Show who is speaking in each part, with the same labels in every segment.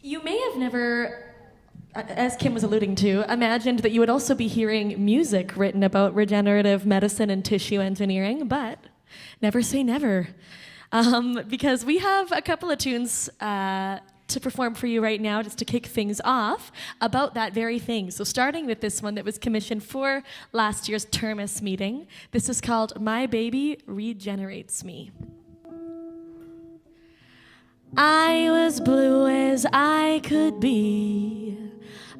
Speaker 1: You may have never, as Kim was alluding to, imagined that you would also be hearing music written about regenerative medicine and tissue engineering, but never say never. Because we have a couple of tunes to perform for you right now just to kick things off about that very thing. So starting with this one that was commissioned for last year's Termis meeting. This is called My Baby Regenerates Me. I was blue as I could be.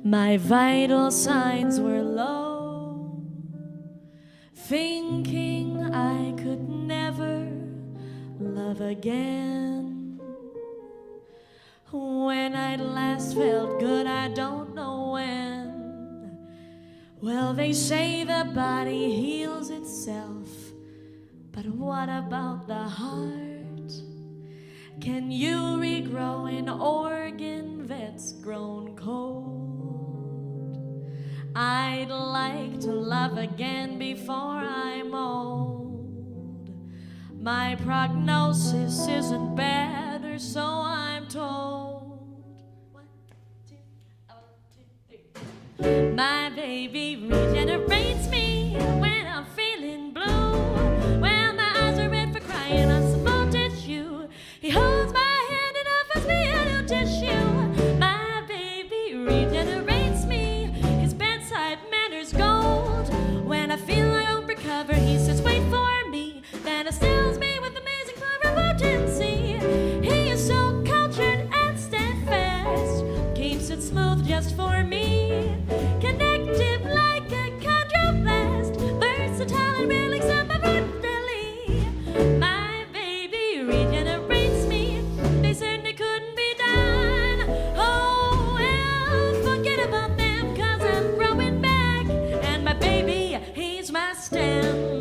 Speaker 1: My vital signs were low, thinking I could never love again. When I'd last felt good, I don't know when. Well, they say the body heals itself, but what about the heart? Can you regrow an organ that's grown cold? I'd like to love again before I'm old. My prognosis isn't bad, or so I'm told. 1, 2, 3. My baby regenerates me when I'm feeling blue. When my eyes are red for crying on small tissue, he holds my hand and offers me a new tissue. My baby regenerates me. His bedside manner's gold. When I feel I won't recover, he says, wait for me. Then instills me with amazing pluripotency. He is so cultured and steadfast, keeps it smooth just for me. Connective like a chondroblast, versatile and relics of my brutally. My baby regenerates me. They certainly couldn't be done. Oh, well, forget about them, 'cause I'm growing back. And my baby, he's my stem.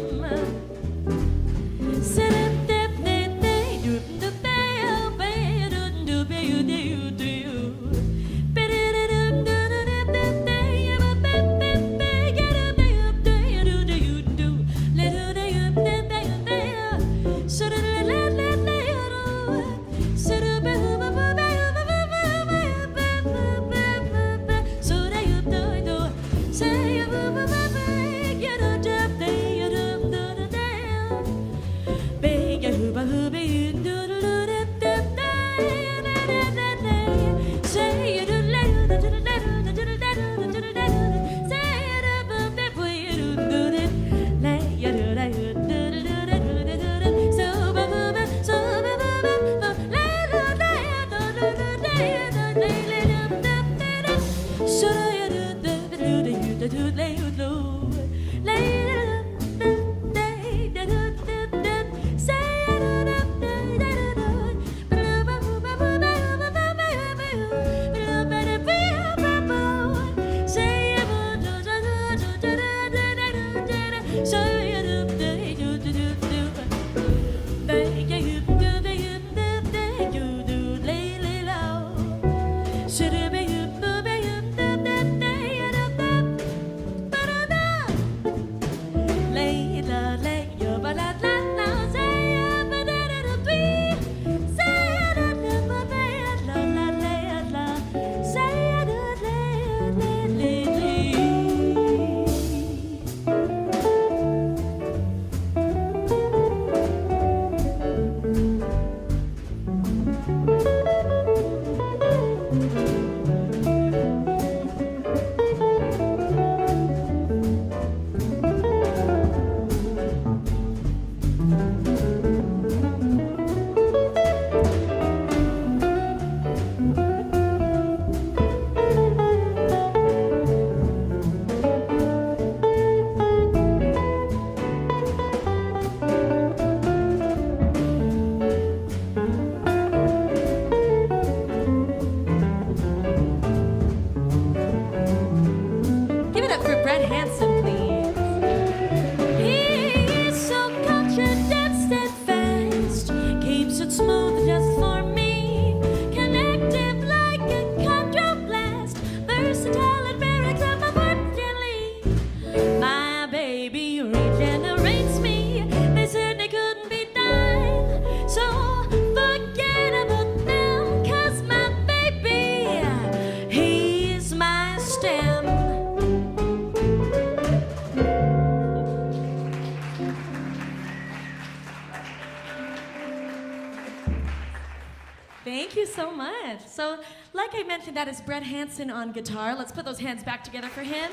Speaker 1: so much. So, like I mentioned, that is Brett Hansen on guitar. Let's put those hands back together for him.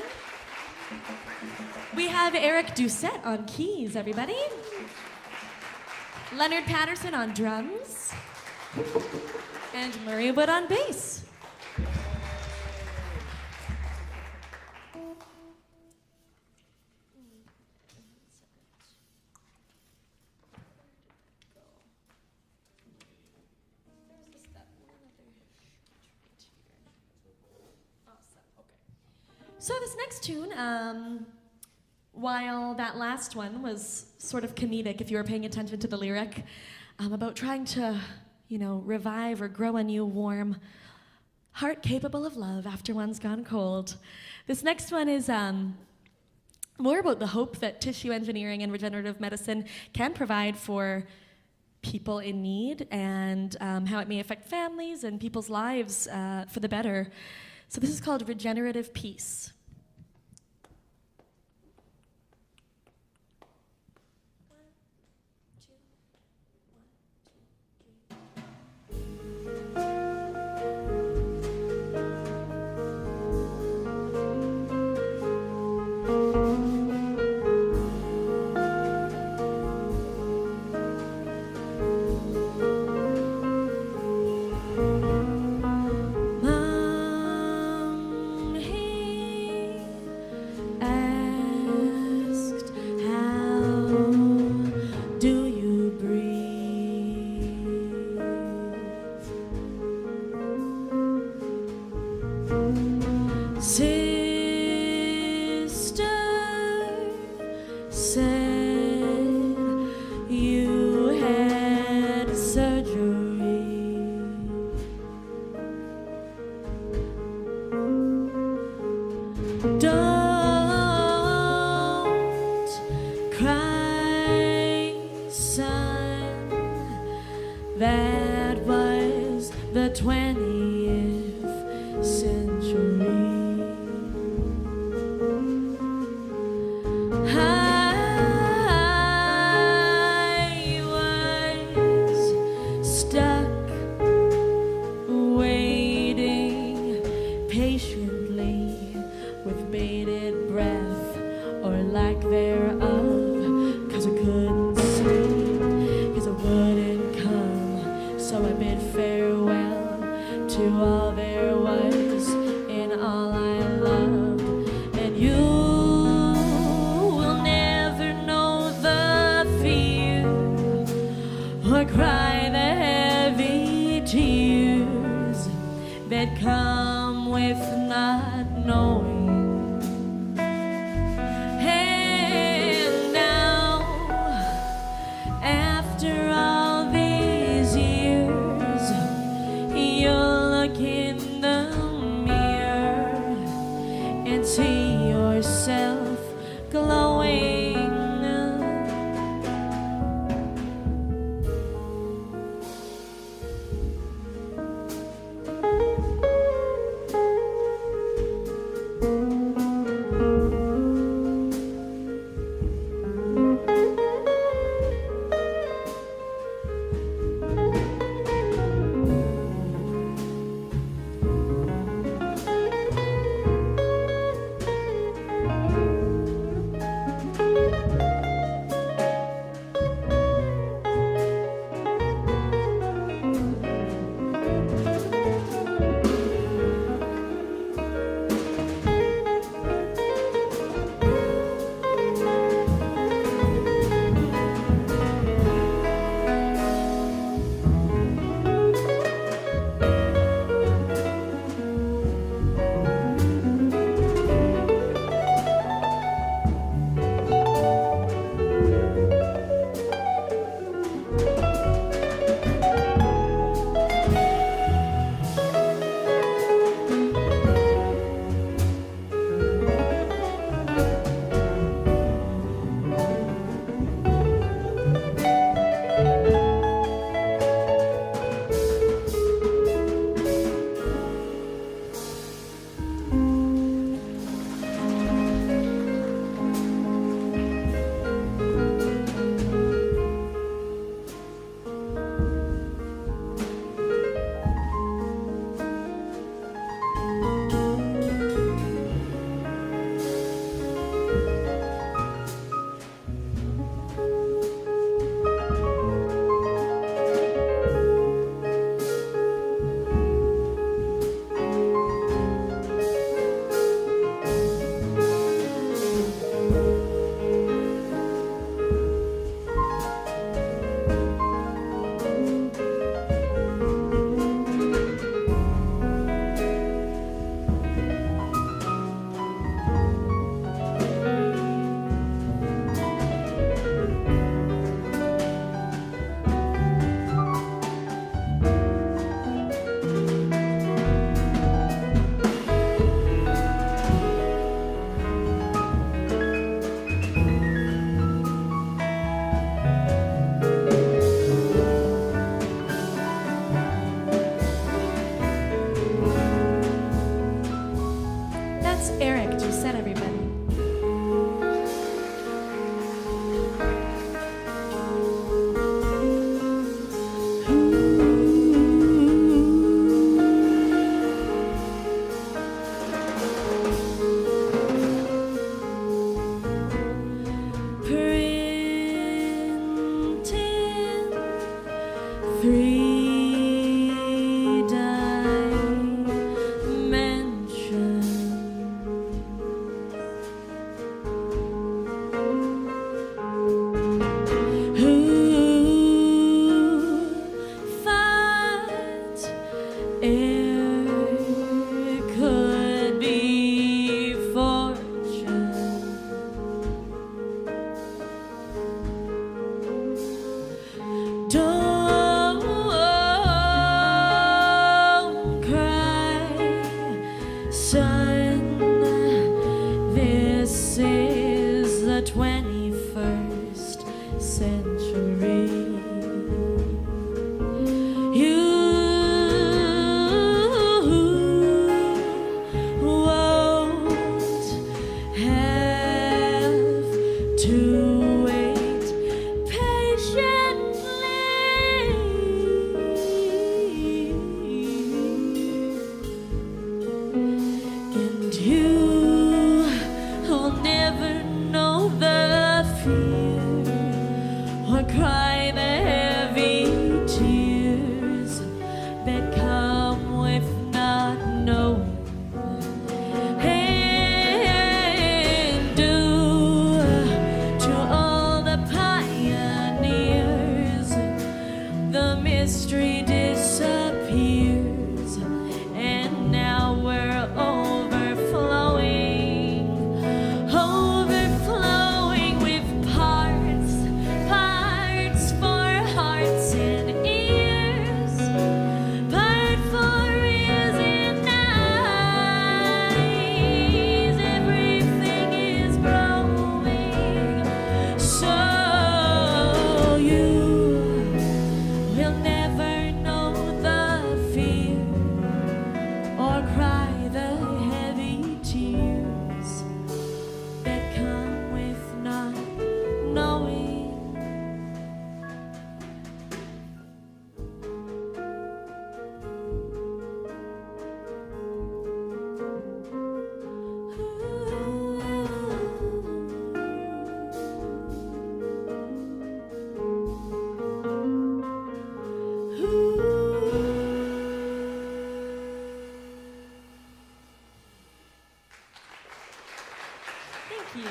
Speaker 1: We have Eric Doucette on keys, everybody. Leonard Patterson on drums. And Murray Wood on bass. So this next tune, while that last one was sort of comedic, if you were paying attention to the lyric, about trying to, revive or grow a new warm heart capable of love after one's gone cold. This next one is more about the hope that tissue engineering and regenerative medicine can provide for people in need and how it may affect families and people's lives for the better. So this is called Regenerative Peace. That was the 20th century. I was stuck waiting patiently with bated breath or lack thereof, 'cause I couldn't sleep, 'cause I wouldn't come. So I bid farewell to all there was in all I loved. And you will never know the fear or cry the heavy tears that come with not knowing. And now, after all these years, you'll look in the mirror and see yourself glowing. you.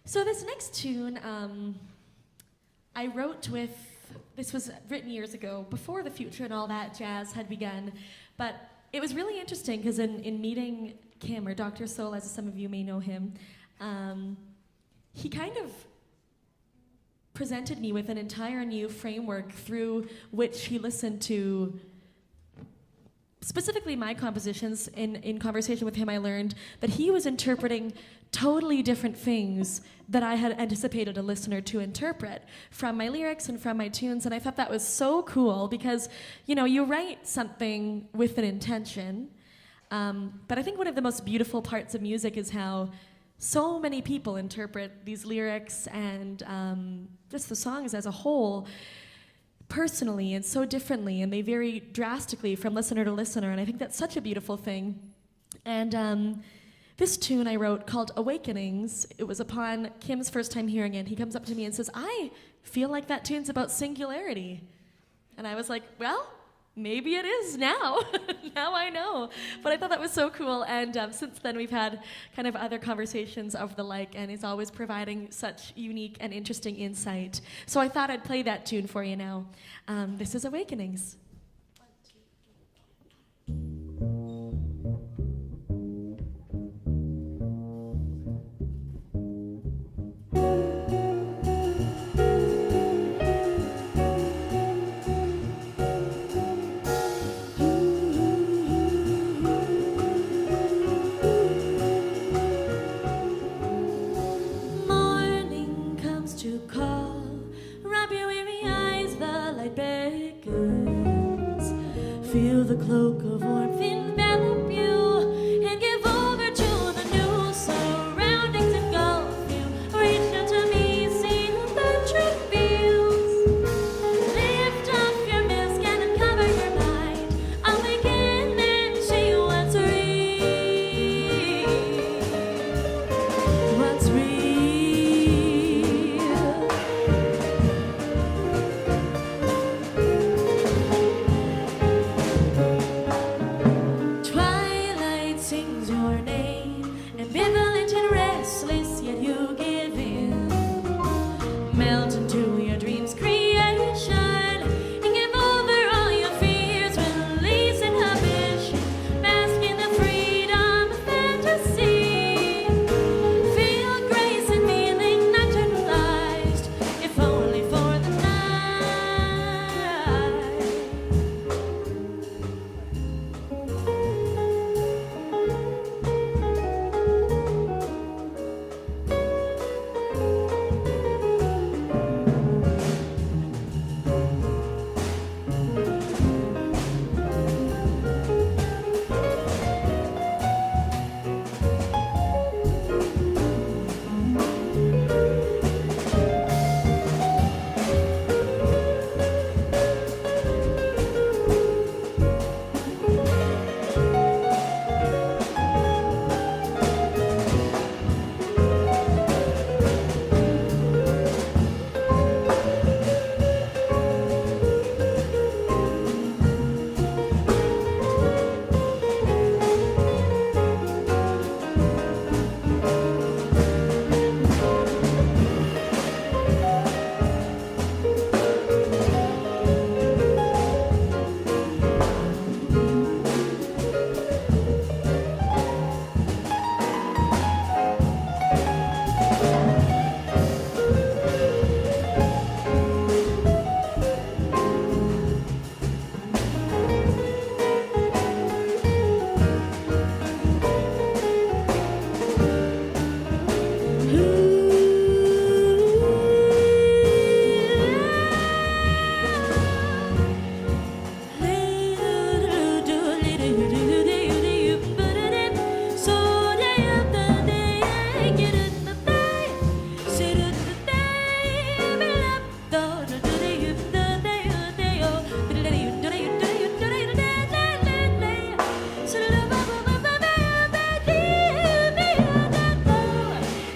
Speaker 1: So this next tune, I wrote with, this was written years ago, before the future and all that jazz had begun, but it was really interesting because in meeting Kim, or Dr. Soul, as some of you may know him, he kind of presented me with an entire new framework through which he listened to specifically my compositions. In conversation with him, I learned that he was interpreting totally different things that I had anticipated a listener to interpret from my lyrics and from my tunes, and I thought that was so cool because, you know, you write something with an intention, but I think one of the most beautiful parts of music is how so many people interpret these lyrics and just the songs as a whole personally and so differently, and they vary drastically from listener to listener, and I think that's such a beautiful thing. And this tune I wrote called Awakenings, it was upon Kim's first time hearing it. He comes up to me and says, I feel like that tune's about singularity. And I was like, well, maybe it is now. Now I know. But I thought that was so cool, and since then we've had kind of other conversations of the like, and he's always providing such unique and interesting insight. So I thought I'd play that tune for you now. This is Awakenings.
Speaker 2: Feel the cloak of warmth envelop you and give over to the new surroundings engulf you. Reach out to me, see the truth feels. Lift off your mask and uncover your mind. Awaken and see what's real. What's real.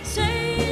Speaker 2: Say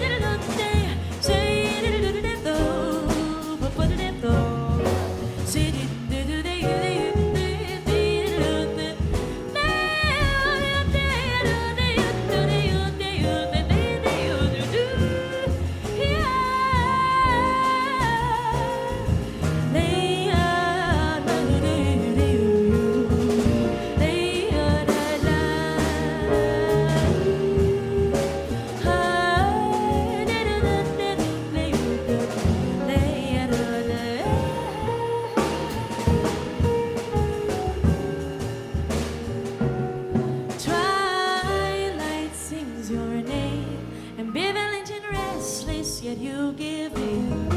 Speaker 2: yet you give in.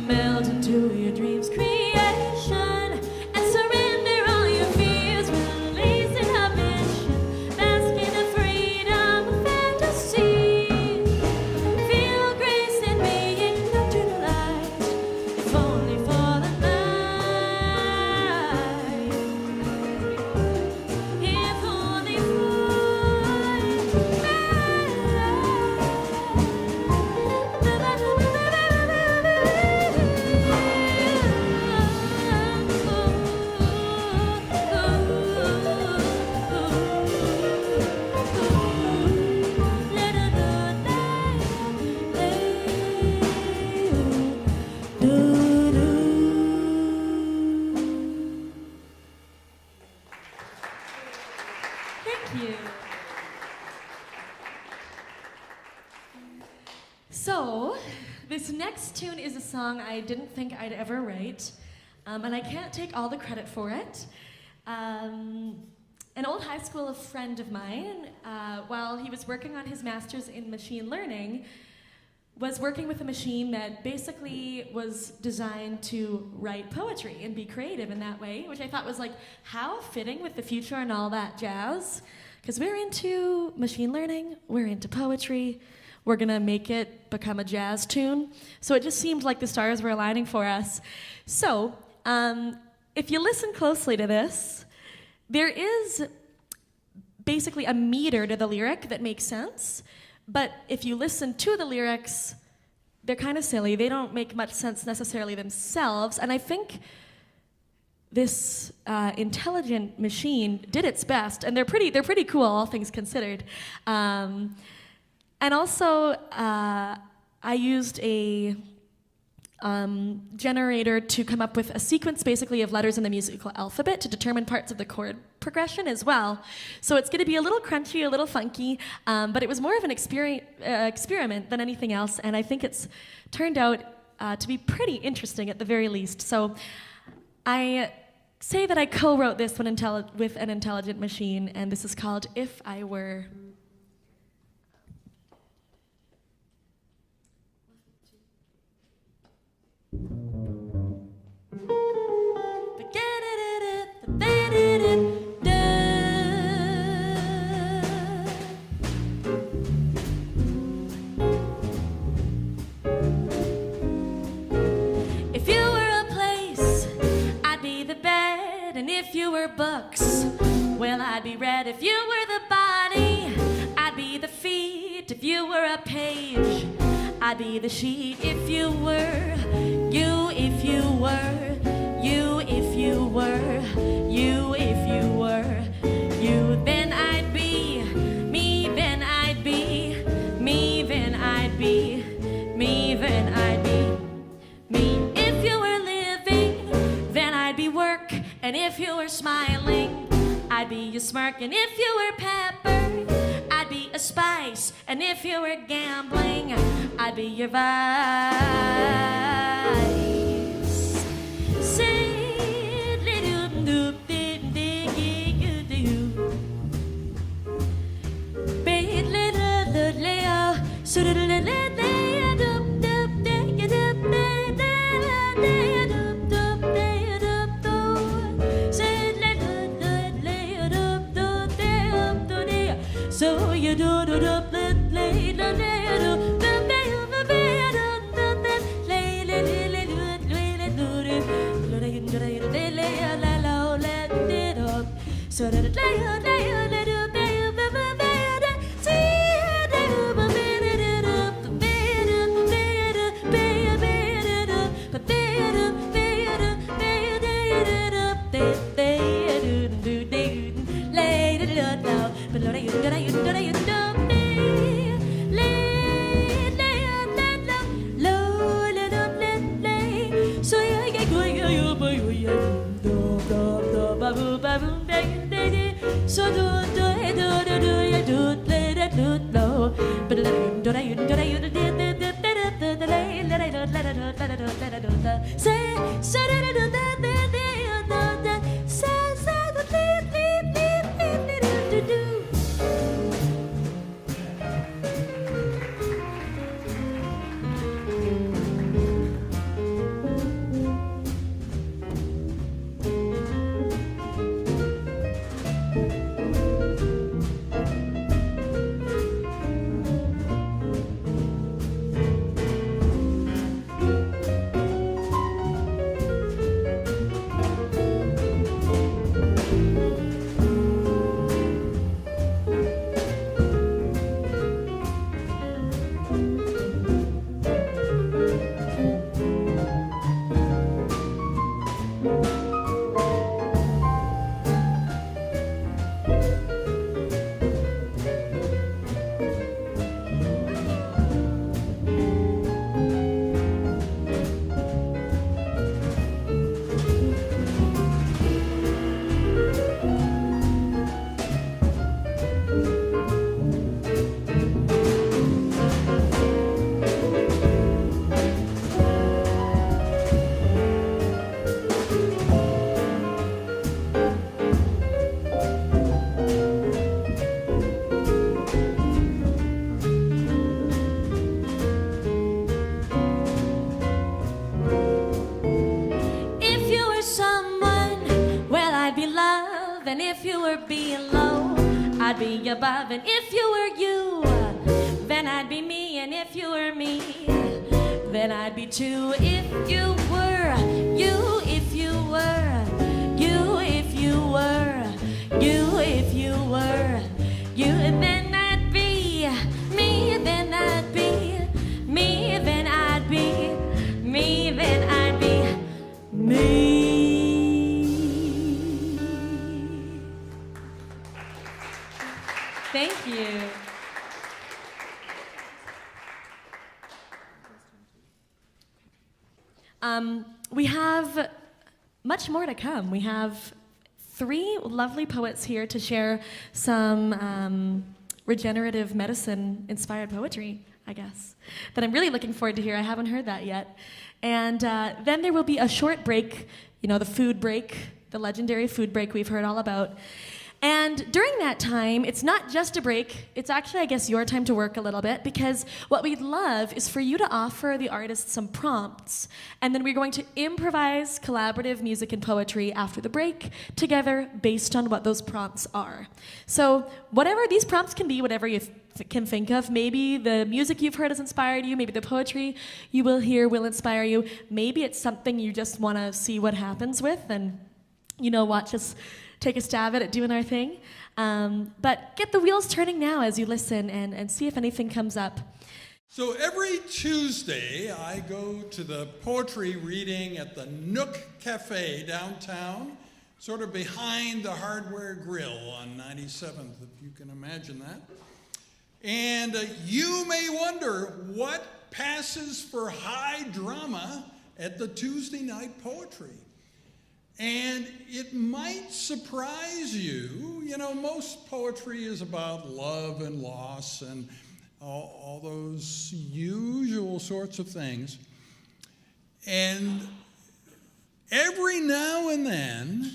Speaker 2: Melt into your dreams' creation and surrender all your fears. Release inhibition, bask in the freedom of fantasy. Feel grace in being neutralized, if only for the night. If only for Thank you. So, this next tune is a song I didn't think I'd ever write, and I can't take all the credit for it. An old high school friend of mine, while he was working on his master's in machine learning, was working with a machine that basically was designed to write poetry and be creative in that way, which I thought was like, how fitting with the future and all that jazz. Because we're into machine learning, we're into poetry, we're gonna make it become a jazz tune. So it just seemed like the stars were aligning for us. So, if you listen closely to this, there is basically a meter to the lyric that makes sense. But if you listen to the lyrics, they're kind of silly. They don't make much sense necessarily themselves. And I think this intelligent machine did its best, and they're pretty cool, all things considered. And also, I used a generator to come up with a sequence basically of letters in the musical alphabet to determine parts of the chord progression as well. So it's going to be a little crunchy, a little funky, but it was more of an experiment than anything else, and I think it's turned out to be pretty interesting at the very least. So I say that I co-wrote this with an intelligent machine, and this is called If I Were. If you were a place, I'd be the bed, and if you were books, well, I'd be read. If you were the body, I'd be the feet. If you were a page, I'd be the sheet. If you were you, if you were you, if you were you, if you were you, then I'd be me, then I'd be me, then I'd be me, then I'd be me. If you were living, then I'd be work, and if you were smiling, I'd be your smirk. And if you were pepper, I'd be a spice, and if you were gambling, I'd be your vice. Say little doop dee dee you do. Be little leo, so little leo doop doop dee doop dee dee doop doop dee doop doop. Say little leo doop doop dee doop dee. So you do do doop dee dee dee doop. So that it so do do do do do you do let it do low but let it do you do you do say say do
Speaker 1: were below, I'd be above. And if you were you, then I'd be me. And if you were me, then I'd be too. If you were you, if you were you, if you were you, if you were you, then I'd be me. Then I'd be me. Then I'd be me. Then I'd be me. Thank you. We have much more to come. We have 3 lovely poets here to share some regenerative medicine-inspired poetry, I guess, that I'm really looking forward to hear. I haven't heard that yet. And then there will be a short break, the food break, the legendary food break we've heard all about. And during that time, it's not just a break, it's actually, I guess, your time to work a little bit, because what we'd love is for you to offer the artists some prompts, and then we're going to improvise collaborative music and poetry after the break together based on what those prompts are. So whatever these prompts can be, whatever you can think of, maybe the music you've heard has inspired you, maybe the poetry you will hear will inspire you, maybe it's something you just want to see what happens with and, watch us take a stab at it doing our thing. But get the wheels turning now as you listen and see if anything comes up.
Speaker 3: So every Tuesday, I go to the poetry reading at the Nook Cafe downtown, sort of behind the Hardware Grill on 97th, if you can imagine that. And you may wonder what passes for high drama at the Tuesday night poetry. And it might surprise you. Most poetry is about love and loss and all those usual sorts of things. And every now and then,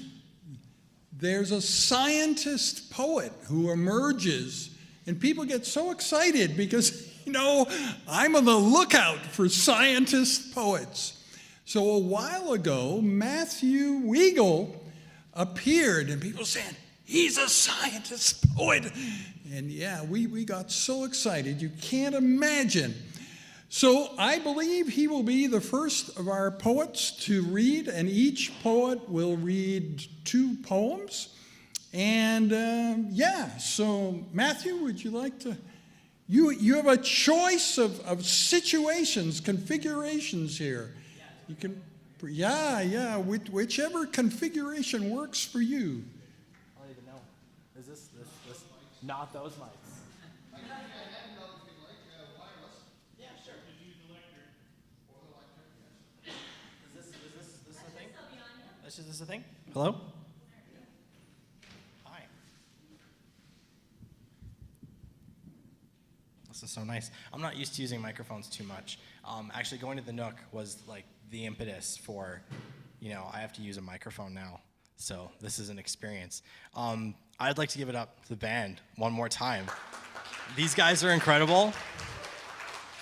Speaker 3: there's a scientist poet who emerges, and people get so excited because, I'm on the lookout for scientist poets. So a while ago, Matthew Weigel appeared, and people saying, he's a scientist poet. And yeah, we got so excited, you can't imagine. So I believe he will be the first of our poets to read, and each poet will read 2 poems. And so Matthew, would you like to? You have a choice of situations, configurations here. You can, whichever configuration works for you.
Speaker 4: I don't even know. Is this not those mics? Yeah, sure. Is this the thing? Is this the thing? Hello? Hi. This is so nice. I'm not used to using microphones too much. Actually, going to the Nook was like the impetus for, I have to use a microphone now. So this is an experience. I'd like to give it up to the band one more time. These guys are incredible.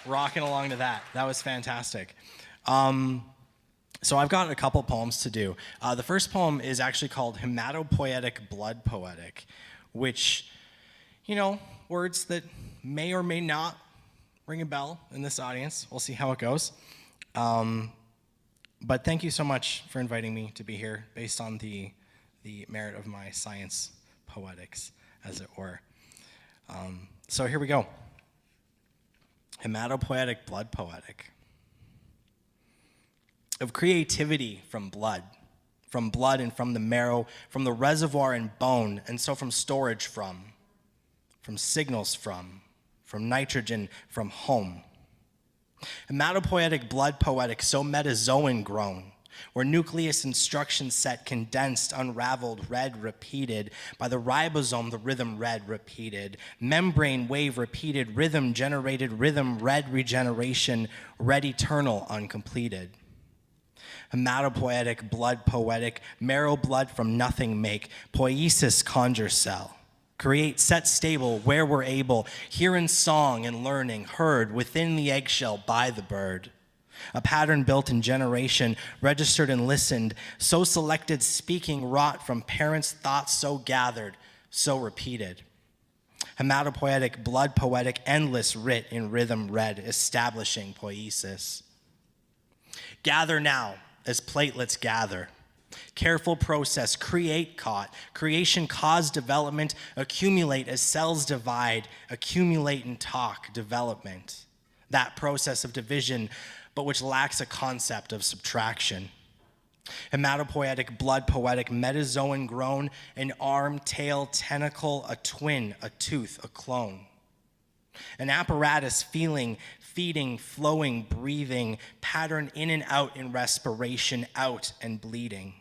Speaker 4: Rocking along to that. That was fantastic. So I've got a couple poems to do. The first poem is actually called Hematopoietic Blood Poetic, which, words that may or may not ring a bell in this audience. We'll see how it goes. But thank you so much for inviting me to be here based on the merit of my science poetics, as it were. So here we go. Hematopoietic Blood Poetic. Of creativity from blood and from the marrow, from the reservoir and bone, and so from storage from signals from nitrogen from home. Hematopoietic blood poetic, so metazoan grown, where nucleus instruction set condensed, unraveled, read, repeated, by the ribosome the rhythm read, repeated, membrane wave repeated, rhythm generated, rhythm read, regeneration, read eternal, uncompleted. Hematopoietic blood poetic, marrow blood from nothing make, poiesis conjure cell. Create, set stable, where we're able, hear in song and learning, heard within the eggshell by the bird. A pattern built in generation, registered and listened, so selected, speaking, wrought from parents' thoughts so gathered, so repeated. Hematopoietic, blood poetic, endless writ in rhythm read, establishing poiesis. Gather now as platelets gather. Careful process, create caught. Creation cause development, accumulate as cells divide, accumulate and talk, development. That process of division, but which lacks a concept of subtraction. Hematopoietic, blood poetic, metazoan grown, an arm, tail, tentacle, a twin, a tooth, a clone. An apparatus feeling, feeding, flowing, breathing, pattern in and out in respiration, out and bleeding.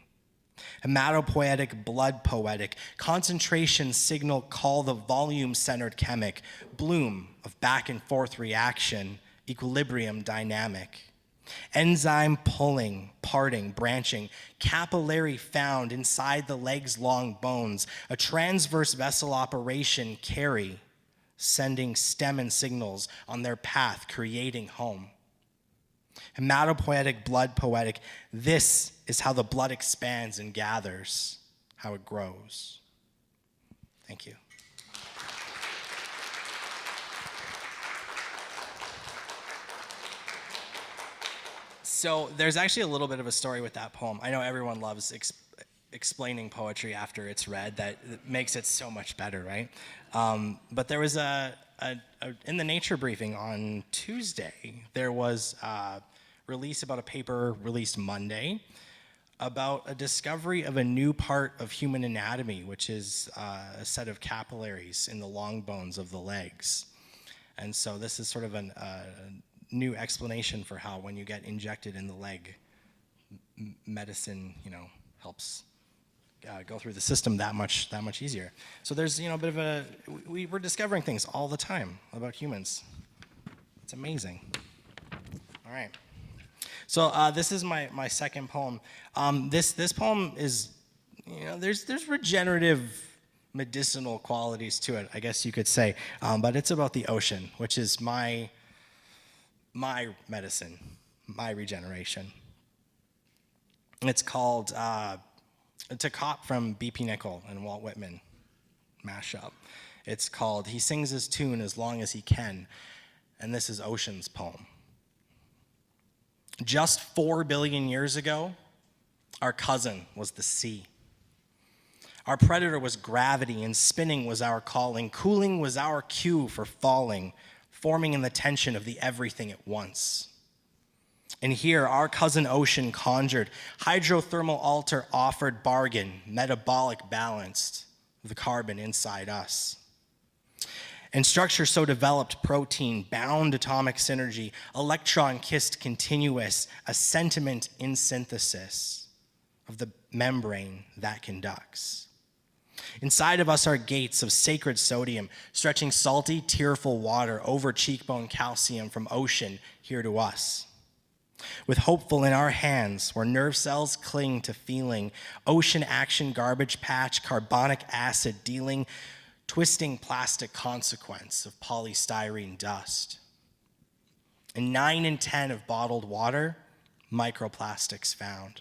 Speaker 4: Hematopoietic, blood poetic, concentration signal call the volume-centered chemic, bloom of back and forth reaction, equilibrium dynamic. Enzyme pulling, parting, branching, capillary found inside the leg's long bones, a transverse vessel operation carry, sending stem and signals on their path, creating home. Hematopoietic, blood poetic, this is how the blood expands and gathers, how it grows. Thank you. So there's actually a little bit of a story with that poem. I know everyone loves explaining poetry after it's read. That makes it so much better, right? But there was in the Nature briefing on Tuesday, there was a release about a paper released Monday about a discovery of a new part of human anatomy, which is a set of capillaries in the long bones of the legs. And so this is sort of a new explanation for how when you get injected in the leg, medicine, helps go through the system that much easier. So there's, a bit of we're discovering things all the time about humans. It's amazing. All right. So this is my second poem. This poem is, there's regenerative medicinal qualities to it, I guess you could say, but it's about the ocean, which is my medicine, my regeneration. It's called To Cop from B.P. Nickel and Walt Whitman mashup. It's called He Sings His Tune As Long As He Can, and this is Ocean's poem. Just 4 billion years ago, our cousin was the sea. Our predator was gravity, and spinning was our calling. Cooling was our cue for falling, forming in the tension of the everything at once. And here, our cousin ocean conjured, hydrothermal altar offered bargain, metabolic balanced, the carbon inside us. And structure so developed, protein, bound atomic synergy, electron-kissed continuous, a sentiment in synthesis of the membrane that conducts. Inside of us are gates of sacred sodium, stretching salty, tearful water over cheekbone calcium from ocean here to us. With hopeful in our hands, where nerve cells cling to feeling, ocean action garbage patch, carbonic acid dealing, twisting plastic consequence of polystyrene dust. In 9 in 10 of bottled water, microplastics found.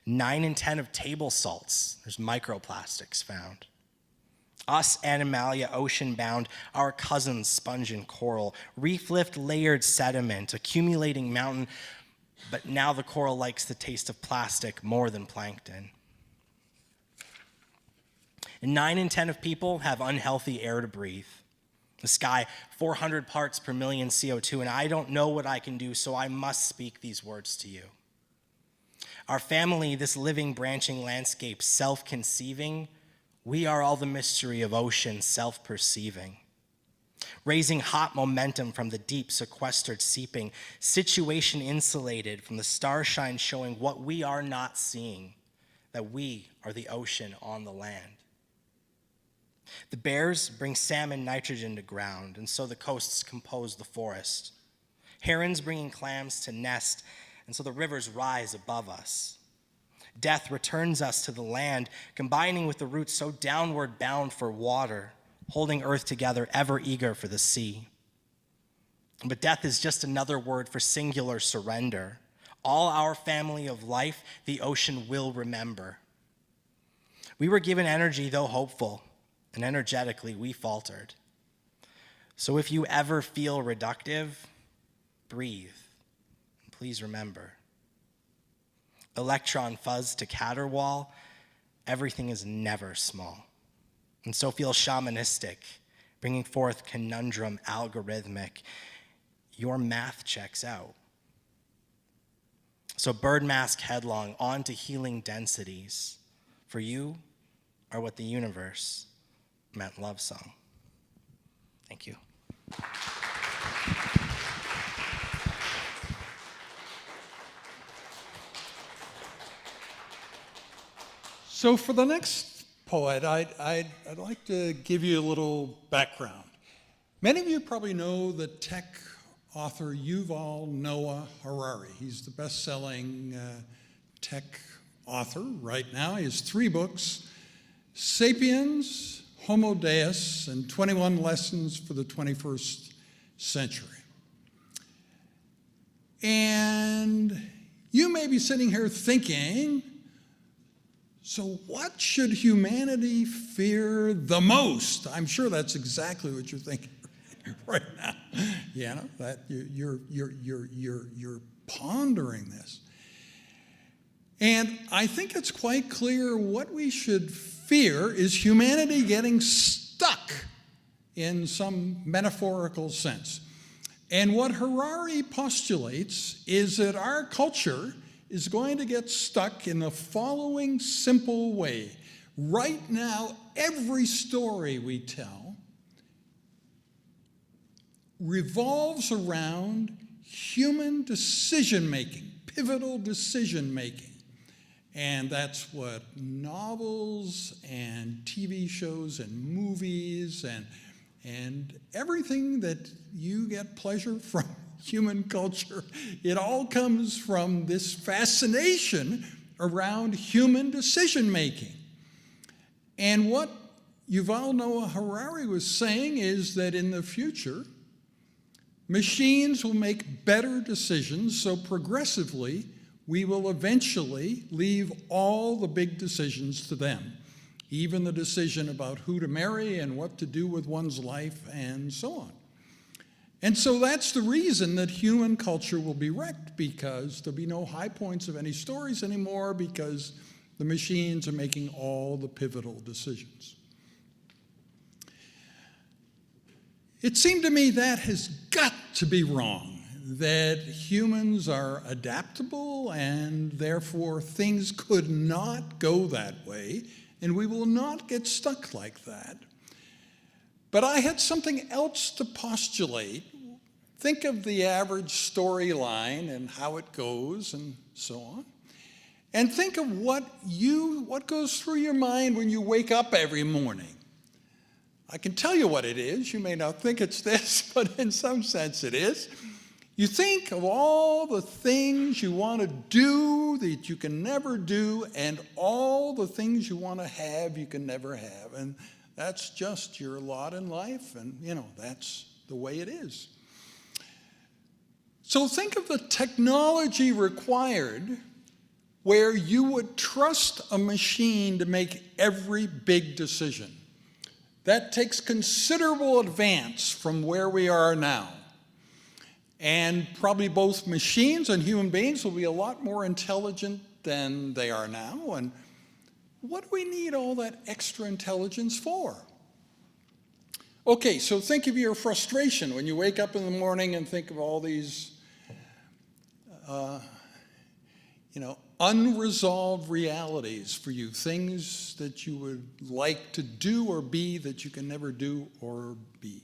Speaker 4: 9 in 10 of table salts, there's microplastics found. Us, animalia, ocean-bound, our cousins, sponge and coral, reef-lift layered sediment, accumulating mountain, but now the coral likes the taste of plastic more than plankton. And 9 in 10 of people have unhealthy air to breathe. The sky, 400 parts per million CO2, and I don't know what I can do, so I must speak these words to you. Our family, this living, branching landscape, self-conceiving, we are all the mystery of ocean, self-perceiving. Raising hot momentum from the deep, sequestered, seeping, situation insulated from the starshine showing what we are not seeing, that we are the ocean on the land. The bears bring salmon nitrogen to ground, and so the coasts compose the forest. Herons bringing clams to nest, and so the rivers rise above us. Death returns us to the land, combining with the roots so downward bound for water, holding earth together, ever eager for the sea. But death is just another word for singular surrender. All our family of life, the ocean will remember. We were given energy, though hopeful, and energetically we faltered. So if you ever feel reductive, breathe. Please remember. Electron fuzz to caterwaul, everything is never small. And so feel shamanistic, bringing forth conundrum algorithmic. Your math checks out. So bird mask headlong on to healing densities. For you are what the universe meant love song. Thank you.
Speaker 3: So for the next poet, I'd like to give you a little background. Many of you probably know the tech author Yuval Noah Harari. He's the best-selling tech author right now. He has 3 books, Sapiens, Homo Deus, and 21 Lessons for the 21st Century. And you may be sitting here thinking, so what should humanity fear the most? I'm sure that's exactly what you're thinking right now. You know, that you're pondering this. And I think it's quite clear what we should fear is humanity getting stuck in some metaphorical sense. And what Harari postulates is that our culture is going to get stuck in the following simple way. Right now, every story we tell revolves around human decision-making, pivotal decision-making. And that's what novels and TV shows and movies and everything that you get pleasure from human culture, it all comes from this fascination around human decision-making. And what Yuval Noah Harari was saying is that in the future, machines will make better decisions, so progressively, we will eventually leave all the big decisions to them, even the decision about who to marry and what to do with one's life and so on. And so that's the reason that human culture will be wrecked, because there'll be no high points of any stories anymore, because the machines are making all the pivotal decisions. It seemed to me that has got to be wrong, that humans are adaptable and therefore things could not go that way, and we will not get stuck like that. But I had something else to postulate. Think of the average storyline and how it goes and so on. And think of what goes through your mind when you wake up every morning. I can tell you what it is. You may not think it's this, but in some sense it is. You think of all the things you want to do that you can never do, and all the things you want to have you can never have. And that's just your lot in life, and that's the way it is. So think of the technology required where you would trust a machine to make every big decision. That takes considerable advance from where we are now. And probably both machines and human beings will be a lot more intelligent than they are now. And what do we need all that extra intelligence for? Okay, so think of your frustration when you wake up in the morning and think of all these, unresolved realities for you, things that you would like to do or be that you can never do or be.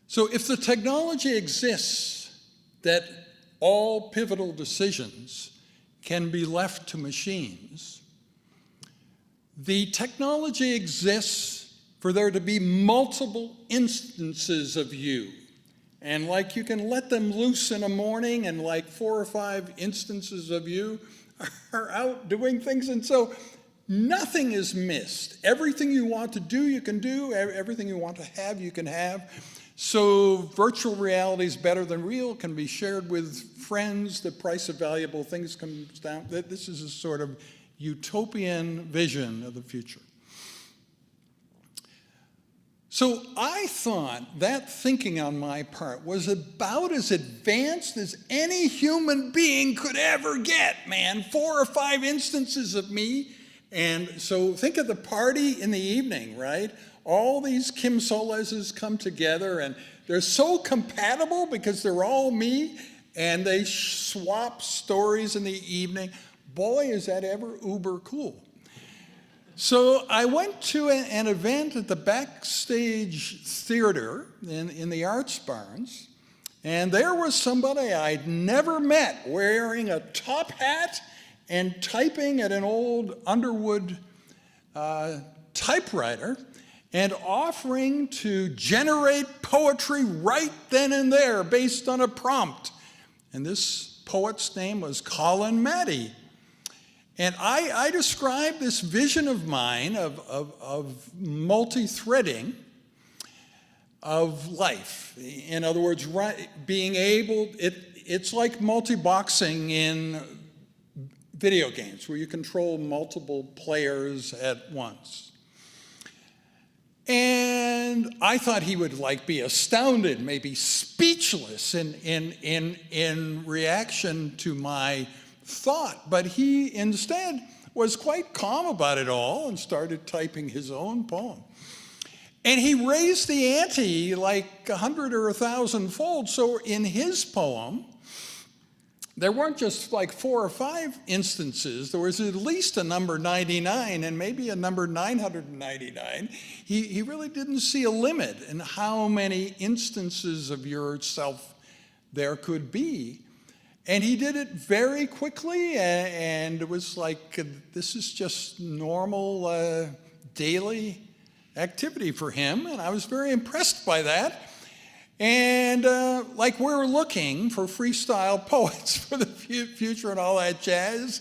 Speaker 3: So if the technology exists that all pivotal decisions can be left to machines, the technology exists for there to be multiple instances of you. And like you can let them loose in a morning and like 4 or 5 instances of you are out doing things. And so nothing is missed. Everything you want to do, you can do. Everything you want to have, you can have. So virtual reality is better than real, can be shared with friends, the price of valuable things comes down. This is a sort of utopian vision of the future. So I thought that thinking on my part was about as advanced as any human being could ever get, man. 4 or 5 instances of me. And so think of the party in the evening, right? All these Kim Soleses come together and they're so compatible because they're all me and they swap stories in the evening. Boy, is that ever uber cool. So I went to an event at the Backstage Theater in the Arts Barns, and there was somebody I'd never met wearing a top hat and typing at an old Underwood typewriter and offering to generate poetry right then and there based on a prompt. And this poet's name was Colin Matty. And I described this vision of mine of multi-threading of life. In other words, being able, it's like multi-boxing in video games where you control multiple players at once. And I thought he would be astounded, maybe speechless in reaction to my thought, but he instead was quite calm about it all and started typing his own poem. And he raised the ante like 100 or 1,000-fold. So in his poem, there weren't just 4 or 5 instances. There was at least a number 99 and maybe a number 999. He really didn't see a limit in how many instances of yourself there could be. And he did it very quickly, and it was this is just normal daily activity for him, and I was very impressed by that. And we're looking for freestyle poets for the future and all that jazz.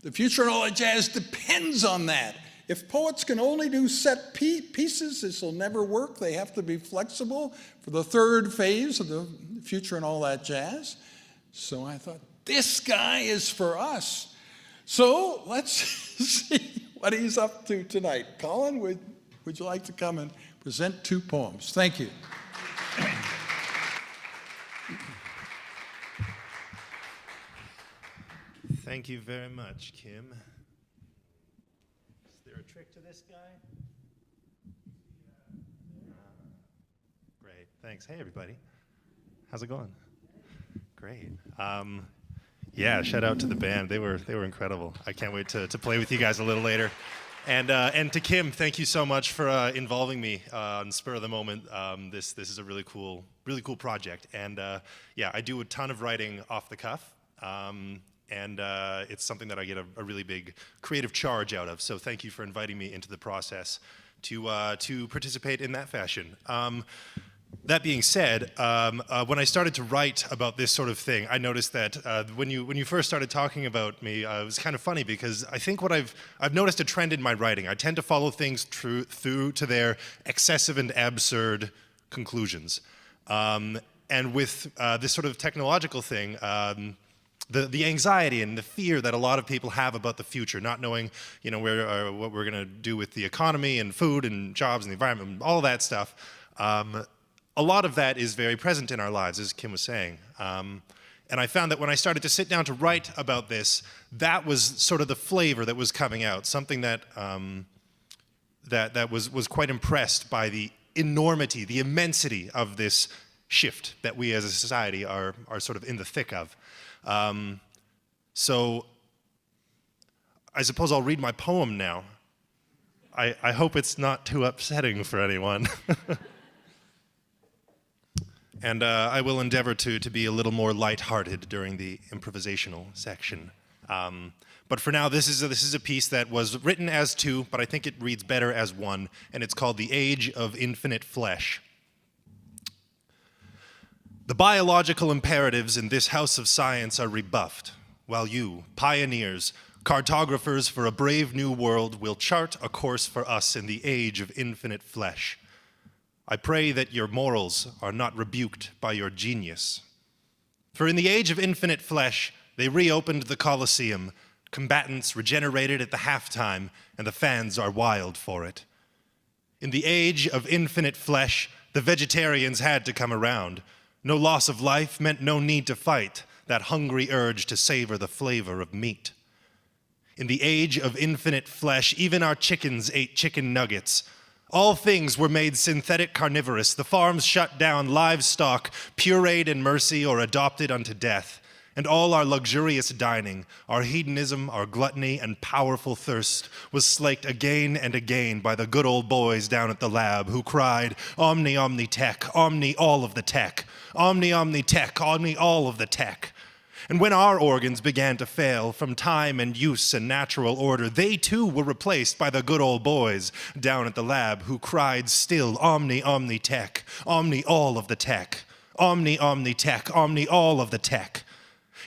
Speaker 3: The future and all that jazz depends on that. If poets can only do set pieces, this will never work. They have to be flexible for the 3rd phase of the future and all that jazz. So I thought, this guy is for us. So let's see what he's up to tonight. Colin, would you like to come and present 2 poems? Thank you.
Speaker 5: Thank you very much, Kim. Is there a trick to this guy? Great, thanks. Hey, everybody. How's it going? Great. Yeah, shout out to the band. They were incredible. I can't wait to play with you guys a little later. And to Kim, thank you so much for involving me on spur of the moment. This is a really cool project. And yeah, I do a ton of writing off the cuff. And it's something that I get a really big creative charge out of. So thank you for inviting me into the process to participate in that fashion. That being said, when I started to write about this sort of thing, I noticed that when you first started talking about me, it was kind of funny because I think what I've noticed a trend in my writing. I tend to follow things through to their excessive and absurd conclusions. And with this sort of technological thing, the anxiety and the fear that a lot of people have about the future, not knowing, what we're going to do with the economy and food and jobs and the environment, and all that stuff. A lot of that is very present in our lives, as Kim was saying. And I found that when I started to sit down to write about this, that was sort of the flavor that was coming out, something that that was quite impressed by the enormity, the immensity of this shift that we as a society are sort of in the thick of. So I suppose I'll read my poem now. I hope it's not too upsetting for anyone. And I will endeavor to be a little more lighthearted during the improvisational section. But for now, this is a piece that was written as 2, but I think it reads better as 1, and it's called The Age of Infinite Flesh. The biological imperatives in this house of science are rebuffed, while you, pioneers, cartographers for a brave new world, will chart a course for us in the age of infinite flesh. I pray that your morals are not rebuked by your genius. For in the age of infinite flesh, they reopened the Colosseum, combatants regenerated at the halftime, and the fans are wild for it. In the age of infinite flesh, the vegetarians had to come around. No loss of life meant no need to fight that hungry urge to savor the flavor of meat. In the age of infinite flesh, even our chickens ate chicken nuggets. All things were made synthetic carnivorous, the farms shut down, livestock pureed in mercy or adopted unto death. And all our luxurious dining, our hedonism, our gluttony, and powerful thirst was slaked again and again by the good old boys down at the lab who cried, Omni, omni tech, omni all of the tech, omni, omni tech, omni all of the tech. And when our organs began to fail from time and use and natural order, they too were replaced by the good old boys down at the lab who cried still, Omni, omni tech, omni all of the tech, omni, omni tech, omni all of the tech.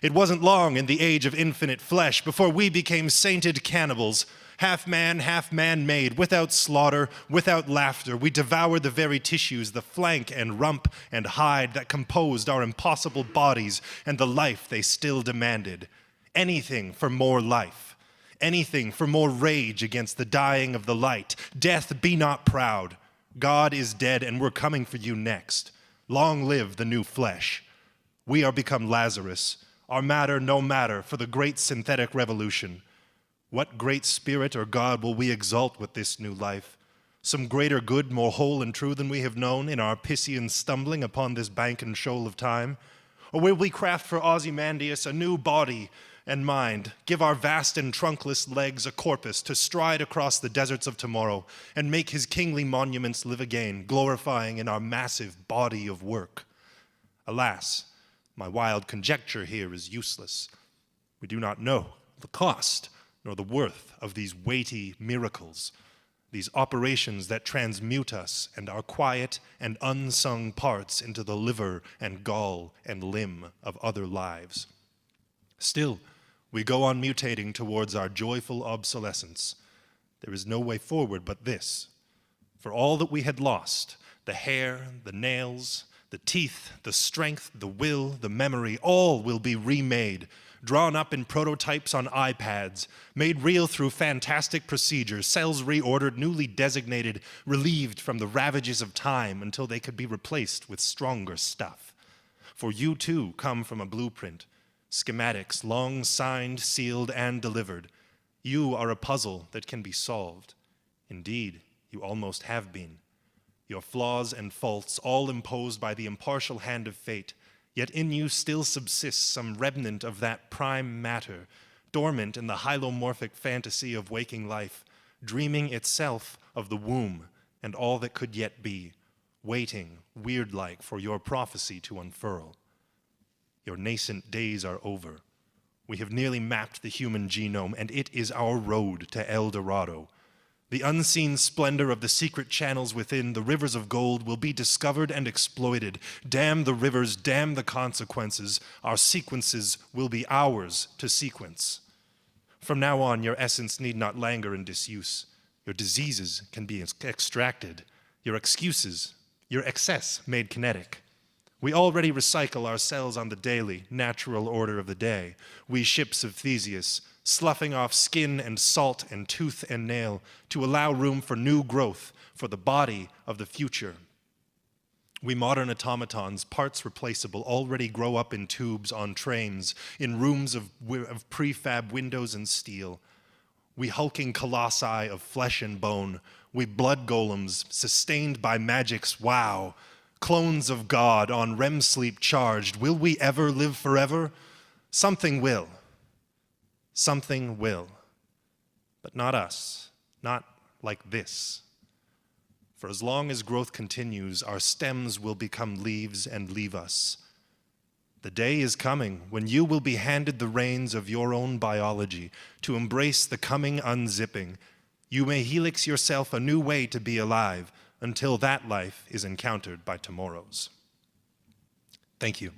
Speaker 5: It wasn't long in the age of infinite flesh before we became sainted cannibals, half man made, without slaughter, without laughter. We devoured the very tissues, the flank and rump and hide that composed our impossible bodies and the life they still demanded. Anything for more life. Anything for more rage against the dying of the light. Death, be not proud. God is dead and we're coming for you next. Long live the new flesh. We are become Lazarus. Our matter, no matter, for the great synthetic revolution. What great spirit or God will we exalt with this new life? Some greater good, more whole and true than we have known in our Piscean stumbling upon this bank and shoal of time? Or will we craft for Ozymandias a new body and mind, give our vast and trunkless legs a corpus to stride across the deserts of tomorrow and make his kingly monuments live again, glorifying in our massive body of work? Alas, my wild conjecture here is useless. We do not know the cost nor the worth of these weighty miracles, these operations that transmute us and our quiet and unsung parts into the liver and gall and limb of other lives. Still, we go on mutating towards our joyful obsolescence. There is no way forward but this. For all that we had lost, the hair, the nails, the teeth, the strength, the will, the memory, all will be remade, drawn up in prototypes on iPads, made real through fantastic procedures, cells reordered, newly designated, relieved from the ravages of time until they could be replaced with stronger stuff. For you too come from a blueprint, schematics long signed, sealed, and delivered. You are a puzzle that can be solved. Indeed, you almost have been. Your flaws and faults, all imposed by the impartial hand of fate, yet in you still subsists some remnant of that prime matter, dormant in the hylomorphic fantasy of waking life, dreaming itself of the womb and all that could yet be, waiting, weird-like, for your prophecy to unfurl. Your nascent days are over. We have nearly mapped the human genome, and it is our road to El Dorado. The unseen splendor of the secret channels within, the rivers of gold, will be discovered and exploited. Damn the rivers, damn the consequences. Our sequences will be ours to sequence. From now on, your essence need not languor in disuse. Your diseases can be extracted. Your excuses, your excess made kinetic. We already recycle our cells on the daily, natural order of the day. We ships of Theseus, sloughing off skin and salt and tooth and nail to allow room for new growth, for the body of the future. We modern automatons, parts replaceable, already grow up in tubes on trains, in rooms of prefab windows and steel. We hulking colossi of flesh and bone, we blood golems sustained by magic's wow, clones of God on REM sleep charged. Will we ever live forever? Something will. Something will, but not us, not like this. For as long as growth continues, our stems will become leaves and leave us. The day is coming when you will be handed the reins of your own biology to embrace the coming unzipping. You may helix yourself a new way to be alive until that life is encountered by tomorrow's. Thank you.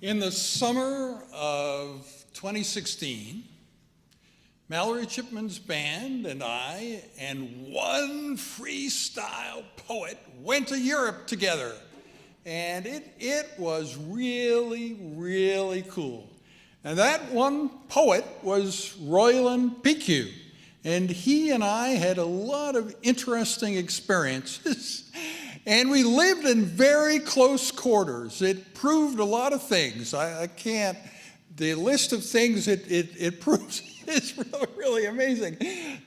Speaker 3: In the summer of 2016, Mallory Chipman's band and I and one freestyle poet went to Europe together. And it was really, really cool. And that one poet was Royland PQ. And he and I had a lot of interesting experiences. And we lived in very close quarters. It proved a lot of things. I can't, the list of things it proves is really, really amazing.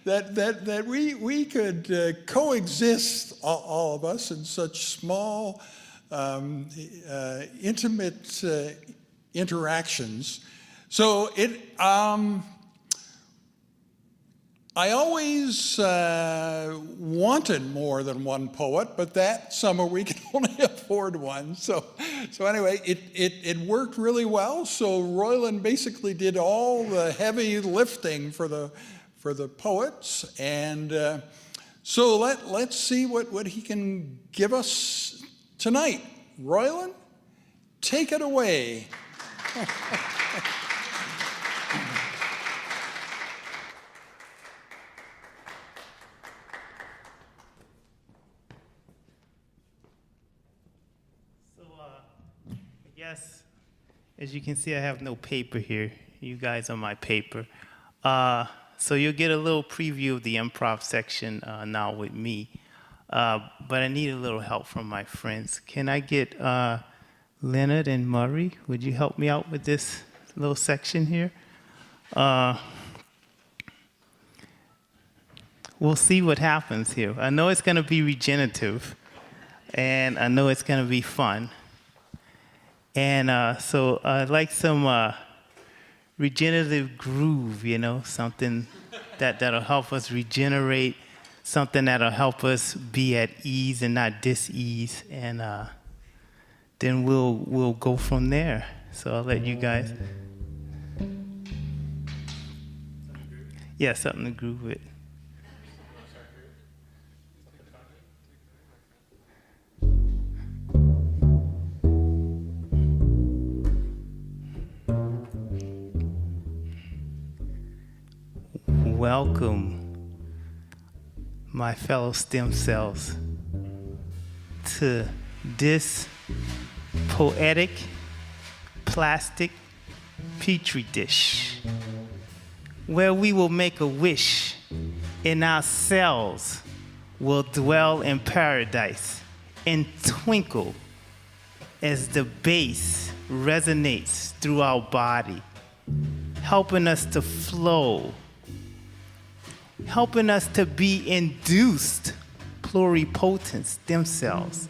Speaker 3: That we could coexist, all of us, in such small, intimate interactions. So I always wanted more than one poet, but that summer we could only afford one. So anyway, it worked really well. So Royland basically did all the heavy lifting for the poets, and so let's see what he can give us tonight. Royland, take it away.
Speaker 6: Yes, as you can see, I have no paper here. You guys are my paper. So you'll get a little preview of the improv section now with me. But I need a little help from my friends. Can I get Leonard and Murray? Would you help me out with this little section here? We'll see what happens here. I know it's going to be regenerative, and I know it's going to be fun. And so I'd like some regenerative groove, something that'll help us regenerate, something that'll help us be at ease and not dis-ease, and then we'll go from there. So I'll let you guys. Yeah, something to groove with. Welcome, my fellow stem cells, to this poetic plastic petri dish, where we will make a wish and our cells will dwell in paradise and twinkle as the bass resonates through our body, helping us to flow, helping us to be induced pluripotent stem cells.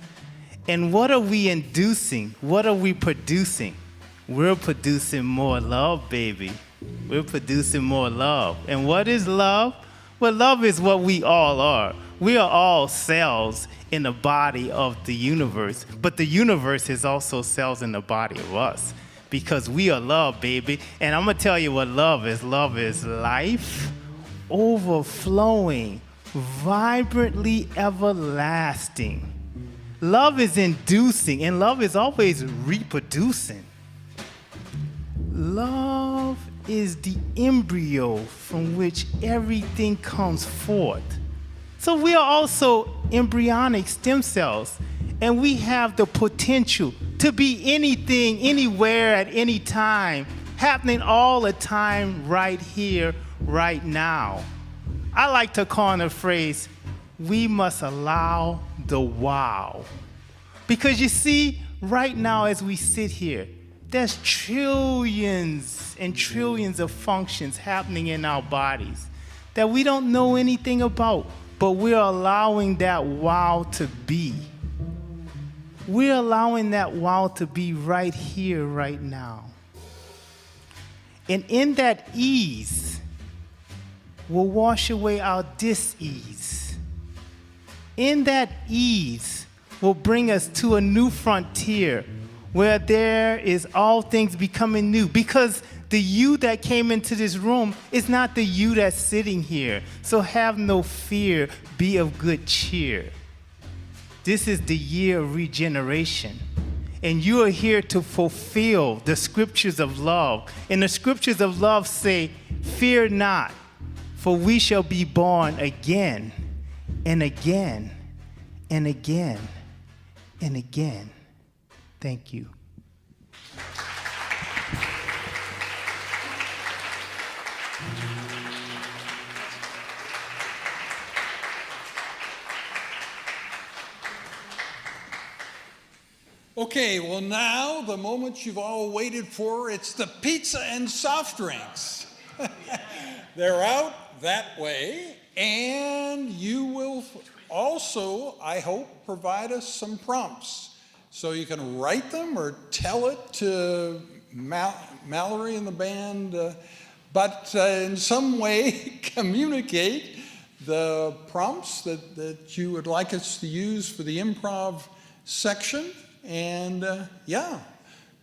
Speaker 6: And what are we inducing? What are we producing? We're producing more love, baby. We're producing more love. And what is love? Well, love is what we all are. We are all cells in the body of the universe, but the universe is also cells in the body of us, because we are love, baby. And I'm gonna tell you what love is. Love is life, overflowing, vibrantly everlasting. Love is inducing, and love is always reproducing. Love is the embryo from which everything comes forth. So we are also embryonic stem cells, and we have the potential to be anything, anywhere, at any time, happening all the time, right here, right now. I like to coin the phrase, we must allow the wow. Because you see, right now as we sit here, there's trillions and trillions of functions happening in our bodies that we don't know anything about, but we're allowing that wow to be. We're allowing that wow to be right here, right now. And in that ease, we'll wash away our dis-ease. In that ease will bring us to a new frontier where there is all things becoming new, because the you that came into this room is not the you that's sitting here. So have no fear, be of good cheer. This is the year of regeneration. And you are here to fulfill the scriptures of love. And the scriptures of love say, fear not, for we shall be born again and again and again and again. Thank you.
Speaker 3: Okay, well now, the moment you've all waited for, it's the pizza and soft drinks. They're out that way, and you will also, I hope, provide us some prompts. So you can write them or tell it to Mallory and the band, but in some way communicate the prompts that you would like us to use for the improv section. And yeah,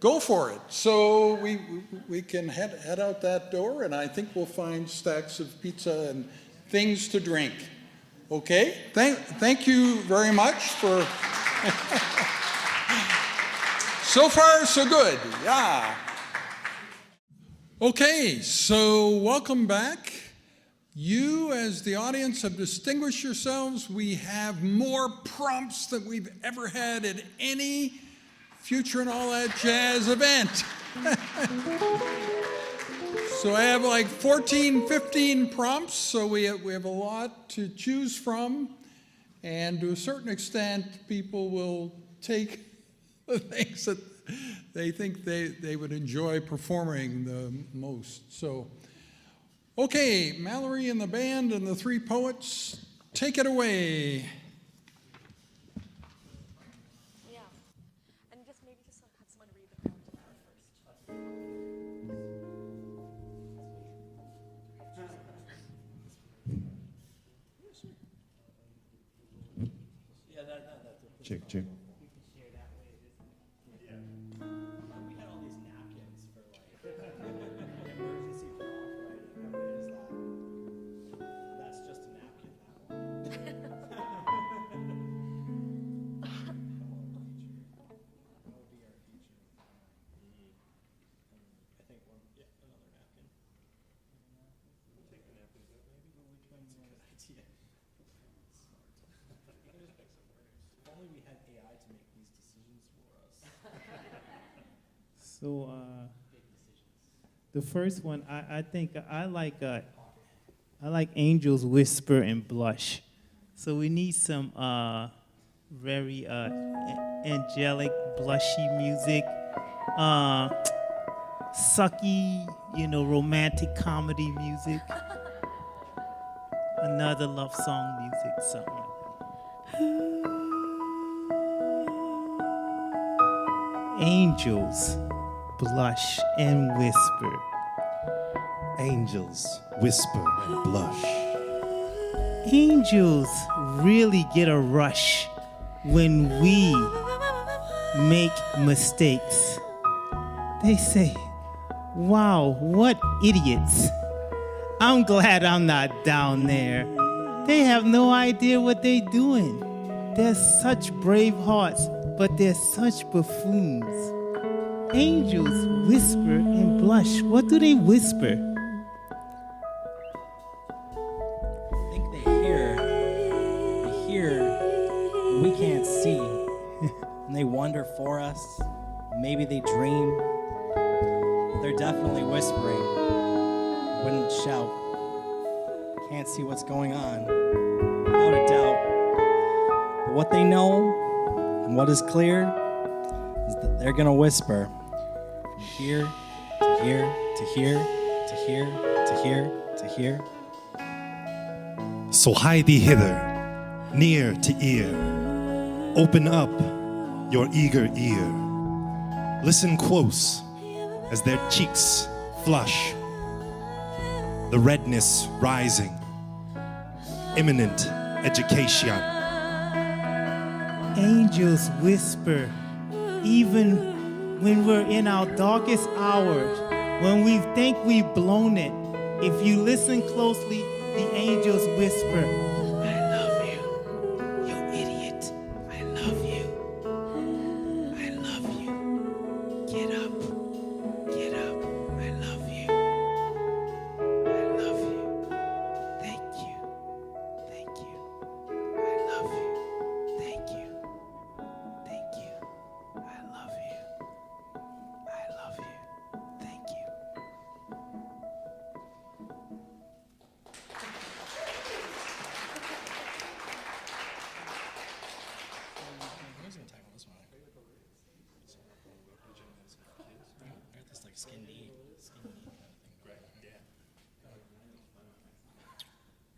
Speaker 3: go for it. So we can head out that door, and I think we'll find stacks of pizza and things to drink. Okay? Thank you very much for. So far, so good. Yeah. Okay, so welcome back. You, as the audience, have distinguished yourselves. We have more prompts than we've ever had at any Future and All That Jazz event. So I have like 14, 15 prompts, so we have a lot to choose from. And to a certain extent, people will take the things that they think they would enjoy performing the most. So. Okay, Mallory and the band and the three poets, take it away.
Speaker 1: Yeah. And maybe have someone read the first.
Speaker 7: Check.
Speaker 6: So the first one, I think I like Angels Whisper and Blush. So we need some very angelic, blushy music, sucky, romantic comedy music, another love song music, something like that. Angels, Blush and Whisper.
Speaker 7: Angels whisper and blush.
Speaker 6: Angels really get a rush when we make mistakes. They say, wow, what idiots. I'm glad I'm not down there. They have no idea what they're doing. They're such brave hearts, but they're such buffoons. Angels whisper and blush. What do they whisper?
Speaker 4: I think they hear what we can't see. And they wonder for us. Maybe they dream. They're definitely whispering. Wouldn't shout. Can't see what's going on. Without a doubt. But what they know and what is clear is that they're gonna whisper. From here to here to here to here to here to here.
Speaker 5: So hie thee hither, near to ear. Open up your eager ear. Listen close as their cheeks flush. The redness rising. Imminent education.
Speaker 6: Angels whisper, even when we're in our darkest hours, when we think we've blown it. If you listen closely, the angels whisper, I love you, you idiot. I love you. I love you.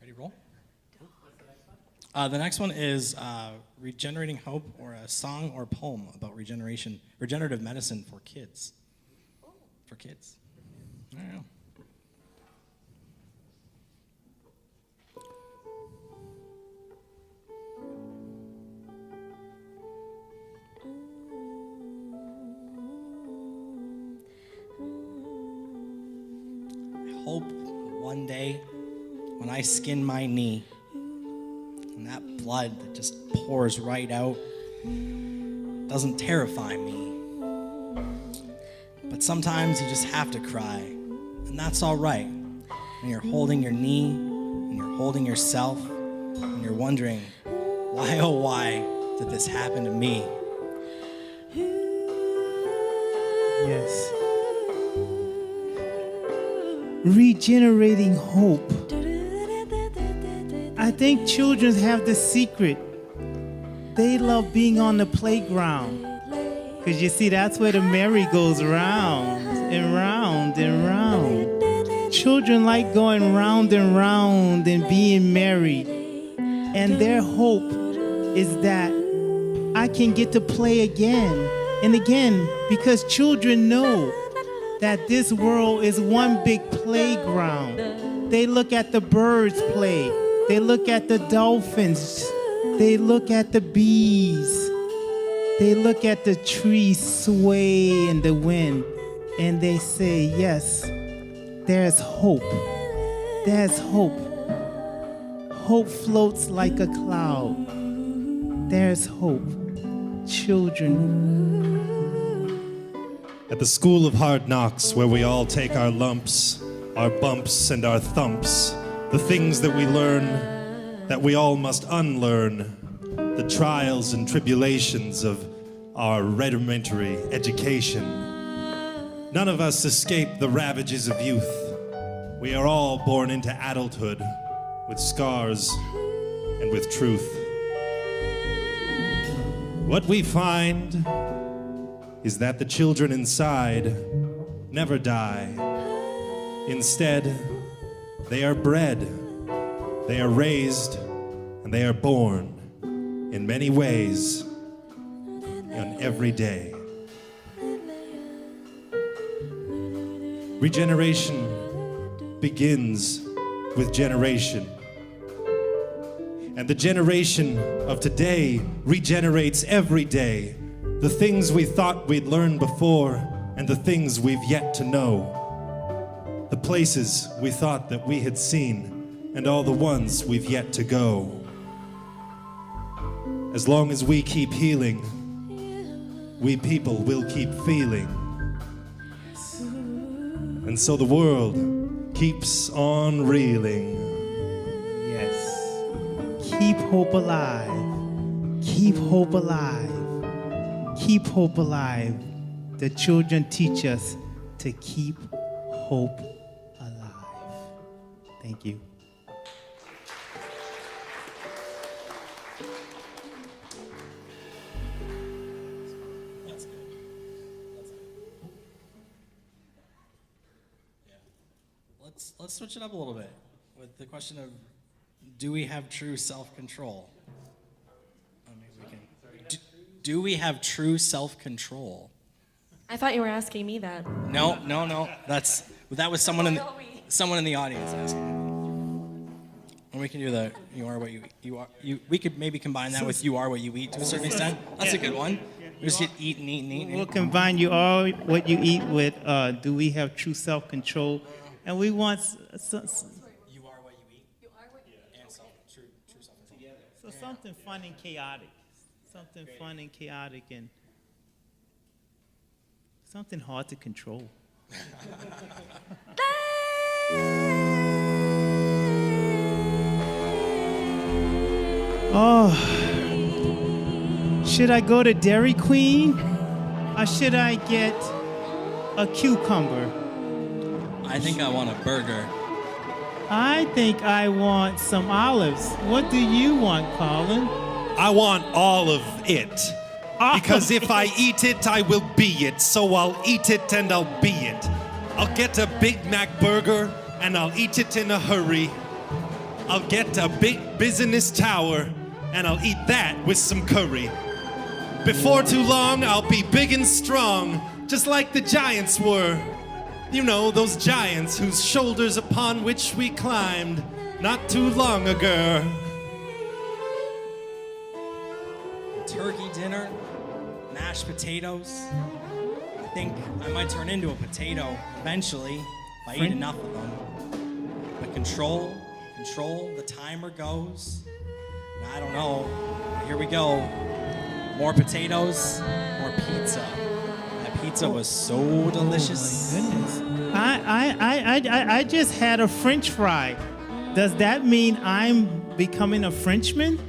Speaker 4: Ready, roll? The next one is Regenerating Hope, or a song or poem about regenerative medicine for kids. For kids. I don't know. I hope one day when I skin my knee, and that blood that just pours right out doesn't terrify me. But sometimes you just have to cry, and that's all right. When you're holding your knee, and you're holding yourself, and you're wondering, why oh why did this happen to me?
Speaker 6: Yes. Regenerating hope. I think children have the secret. They love being on the playground. Because you see, that's where the merry goes round and round and round. Children like going round and round and being merry. And their hope is that I can get to play again and again, because children know that this world is one big playground. They look at the birds play. They look at the dolphins. They look at the bees. They look at the trees sway in the wind, and they say, yes, there's hope. There's hope. Hope floats like a cloud. There's hope. Children.
Speaker 5: At the School of Hard Knocks, where we all take our lumps, our bumps, and our thumps, the things that we learn that we all must unlearn, the trials and tribulations of our rudimentary education. None of us escape the ravages of youth. We are all born into adulthood with scars and with truth. What we find is that the children inside never die. Instead, they are bred, they are raised, and they are born in many ways on every day. Regeneration begins with generation. And the generation of today regenerates every day. The things we thought we'd learned before, and the things we've yet to know. The places we thought that we had seen, and all the ones we've yet to go. As long as we keep healing, we people will keep feeling. And so the world keeps on reeling.
Speaker 6: Yes. Keep hope alive. Keep hope alive. Keep hope alive. The children teach us to keep hope alive. Thank you.
Speaker 4: That's good. That's good. Yeah. Let's switch it up a little bit with the question of, do we have true self-control? Do we have true self-control?
Speaker 1: I thought you were asking me that.
Speaker 4: No. That was someone in the audience asking. And we can do the you are what you are. We could maybe combine that with you are what you eat to a certain extent. That's a good one. We just get eat and eat and eat.
Speaker 6: We'll combine you are what you eat with do we have true self-control? And we want
Speaker 4: You are what you eat. You are what you eat. And true self-control.
Speaker 6: so something fun and chaotic. Something fun and chaotic, and something hard to control. Oh, should I go to Dairy Queen, or should I get a cucumber?
Speaker 4: I think I want a burger.
Speaker 6: I think I want some olives. What do you want, Colin?
Speaker 5: I want all of it. Because if I eat it, I will be it. So I'll eat it and I'll be it. I'll get a Big Mac burger and I'll eat it in a hurry. I'll get a big business tower, and I'll eat that with some curry. Before too long, I'll be big and strong, just like the giants were. You know, those giants whose shoulders upon which we climbed not too long ago.
Speaker 4: Turkey dinner, mashed potatoes. I think I might turn into a potato eventually if I eat enough of them. But control, the timer goes. And I don't know. Here we go. More potatoes, more pizza. That pizza was so delicious.
Speaker 6: Oh my goodness. I just had a French fry. Does that mean I'm becoming a Frenchman?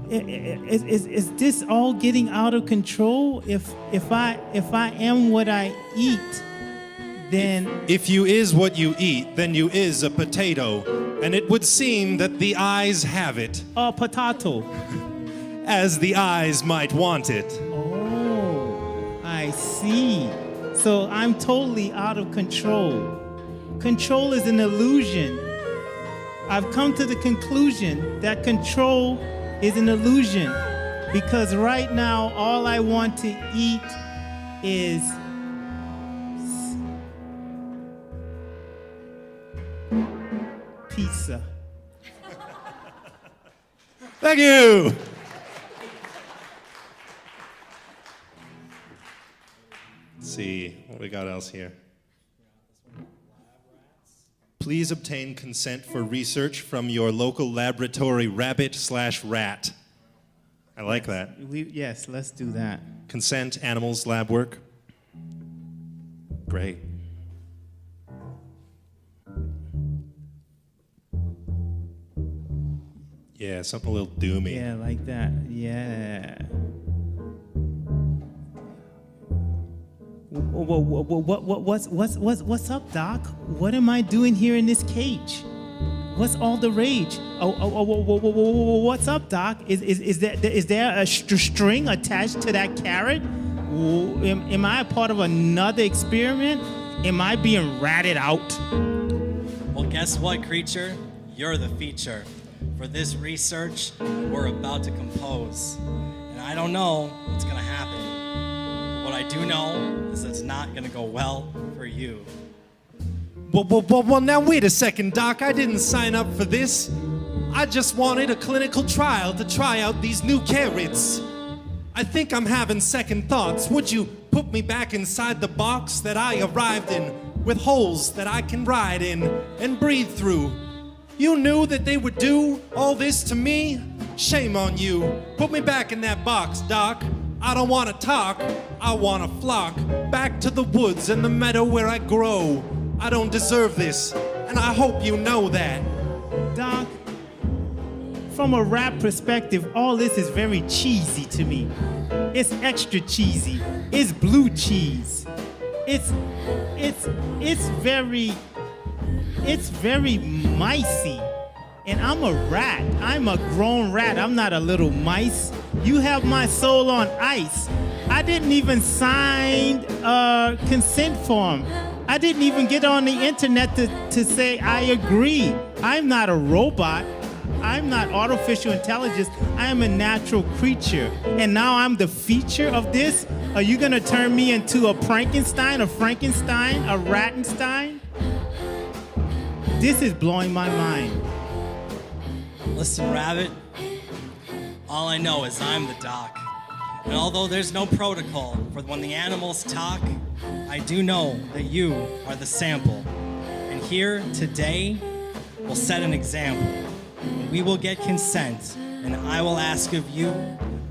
Speaker 6: Is this all getting out of control? If I am what I eat, then
Speaker 5: If you is what you eat, then you is a potato. And it would seem that the eyes have it,
Speaker 6: a potato.
Speaker 5: as the eyes might want it.
Speaker 6: Oh, I see. So I'm totally out of control. Control is an illusion. I've come to the conclusion that control is an illusion because right now all I want to eat is pizza.
Speaker 5: Thank you. Let's see what we got else here. Please obtain consent for research from your local laboratory rabbit/rat. I like that.
Speaker 6: Yes, let's do that.
Speaker 5: Consent, animals, lab work. Great. Yeah, something a little doomy.
Speaker 6: Yeah, like that. Yeah. What's up, Doc? What am I doing here in this cage? What's all the rage? What's up, Doc? Is there a string attached to that carrot? Am I a part of another experiment? Am I being ratted out?
Speaker 4: Well, guess what, creature? You're the feature. For this research, we're about to compose. And I don't know what's gonna happen. What I do know is it's not gonna go well for you.
Speaker 5: Well, now wait a second, Doc. I didn't sign up for this. I just wanted a clinical trial to try out these new carrots. I think I'm having second thoughts. Would you put me back inside the box that I arrived in, with holes that I can ride in and breathe through? You knew that they would do all this to me? Shame on you. Put me back in that box, Doc. I don't want to talk. I want to flock back to the woods and the meadow where I grow. I don't deserve this, and I hope you know that.
Speaker 6: Doc, from a rap perspective, all this is very cheesy to me. It's extra cheesy. It's blue cheese. It's very micey. And I'm a rat. I'm a grown rat. I'm not a little mice. You have my soul on ice. I didn't even sign a consent form. I didn't even get on the internet to say I agree. I'm not a robot. I'm not artificial intelligence. I am a natural creature. And now I'm the feature of this? Are you gonna turn me into a Frankenstein, a Rattenstein? This is blowing my mind.
Speaker 4: Listen, Rabbit, all I know is I'm the doc. And although there's no protocol for when the animals talk, I do know that you are the sample. And here, today, we'll set an example. We will get consent, and I will ask of you,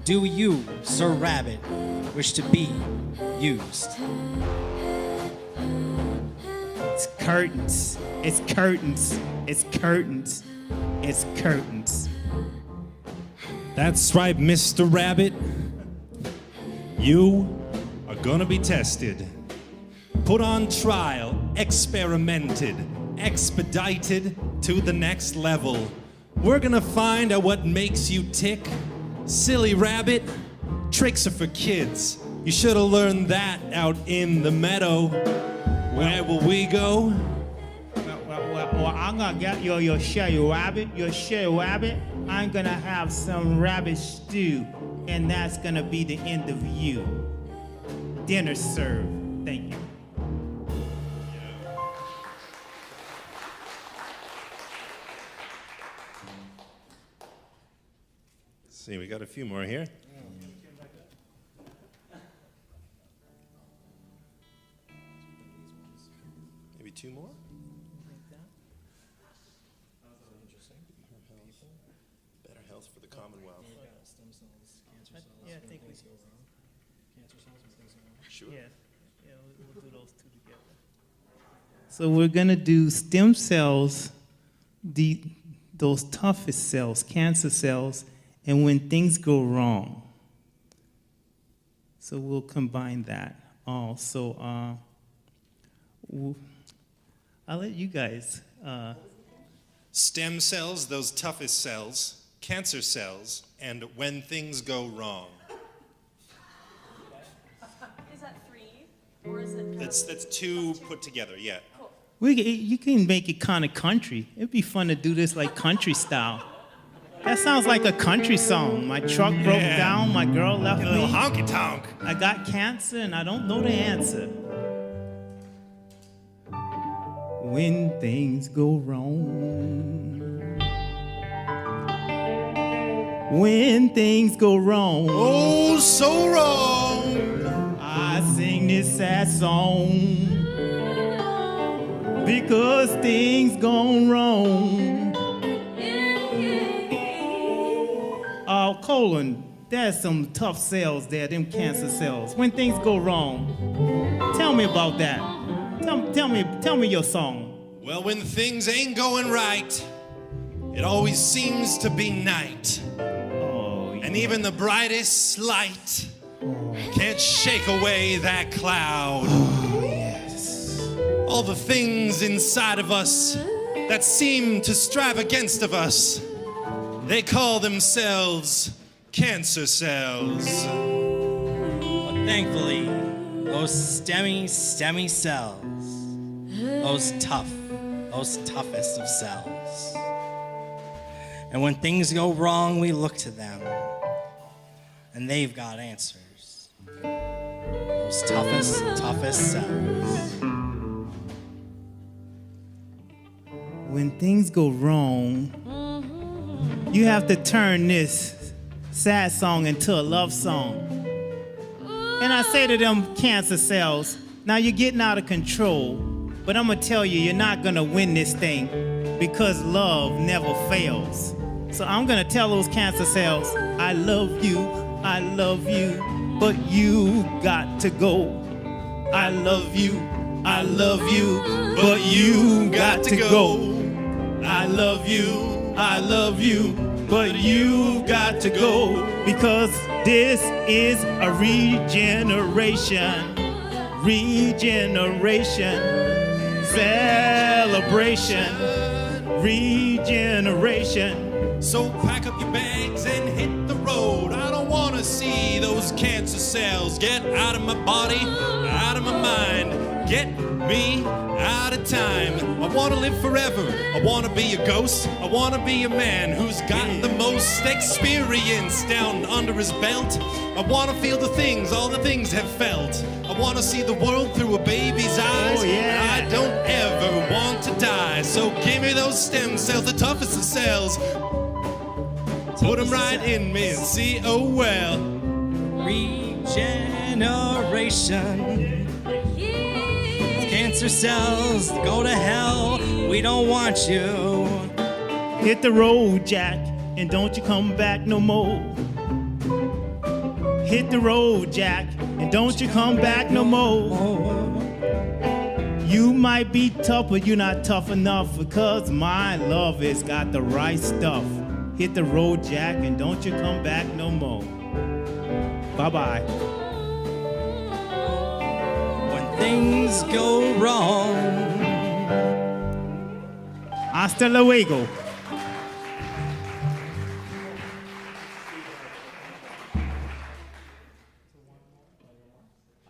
Speaker 4: do you, Sir Rabbit, wish to be used?
Speaker 6: It's curtains. It's curtains. It's curtains. It's curtains.
Speaker 5: That's right, Mr. Rabbit. You are gonna be tested, put on trial, experimented, expedited to the next level. We're gonna find out what makes you tick. Silly rabbit, tricks are for kids. You should have learned that out in the meadow. Where will we go?
Speaker 6: or I'm gonna get your sherry rabbit, I'm gonna have some rabbit stew, and that's gonna be the end of you. Dinner served. Thank you.
Speaker 5: Let's see, we got a few more here. Maybe two more? Better health for the Commonwealth.
Speaker 6: Yeah, I think we
Speaker 5: Sure.
Speaker 6: Yeah, we'll do those two together. So we're gonna do stem cells, those toughest cells, cancer cells, and when things go wrong. So we'll combine that also. I'll let you guys.
Speaker 5: Stem cells, those toughest cells, cancer cells, and when things go wrong.
Speaker 1: Is that 3? Or is it?
Speaker 5: That's two put together, yeah.
Speaker 6: You can make it kind of country. It'd be fun to do this like country style. That sounds like a country song. My truck broke down, my girl left
Speaker 5: A little
Speaker 6: me.
Speaker 5: honky tonk.
Speaker 6: I got cancer and I don't know the answer. When things go wrong. When things go wrong.
Speaker 5: Oh, so wrong.
Speaker 6: I sing this sad song. Because things gone wrong. Colon, there's some tough cells there, them cancer cells. When things go wrong, tell me about that. Tell me your song.
Speaker 5: Well, when things ain't going right, it always seems to be night.
Speaker 6: Oh, yeah.
Speaker 5: And even the brightest light can't shake away that cloud.
Speaker 6: Oh, yes.
Speaker 5: All the things inside of us that seem to strive against of us, they call themselves cancer cells.
Speaker 4: But thankfully, those stemmy cells, those toughest of cells. And when things go wrong, we look to them, and they've got answers. Those toughest cells.
Speaker 6: When things go wrong, you have to turn this sad song into a love song. And I say to them cancer cells, now you're getting out of control, but I'm gonna tell you, you're not gonna win this thing because love never fails. So I'm gonna tell those cancer cells, I love you, but you got to go. I love you, but you got to go. I love you, but you got to go. Because this is a regeneration, celebration, regeneration.
Speaker 5: So pack up your bags and hit the road. I don't want to see those cancer cells. Get out of my body, out of my mind. Get me out of time. I want to live forever. I want to be a ghost. I want to be a man who's got the most experience down under his belt. I want to feel the things, all the things have felt. I want to see the world through a baby's eyes.
Speaker 6: Oh, yeah.
Speaker 5: I don't ever want to die. So give me those stem cells, the toughest of cells. Put them right in me and see, oh well.
Speaker 4: Regeneration. Cancer cells, go to hell. We don't want you.
Speaker 6: Hit the road, Jack, and don't you come back no more. Hit the road, Jack, and don't you come back no more. You might be tough, but you're not tough enough because my love has got the right stuff. Hit the road, Jack, and don't you come back no more. Bye-bye.
Speaker 4: When things go wrong.
Speaker 6: Hasta luego.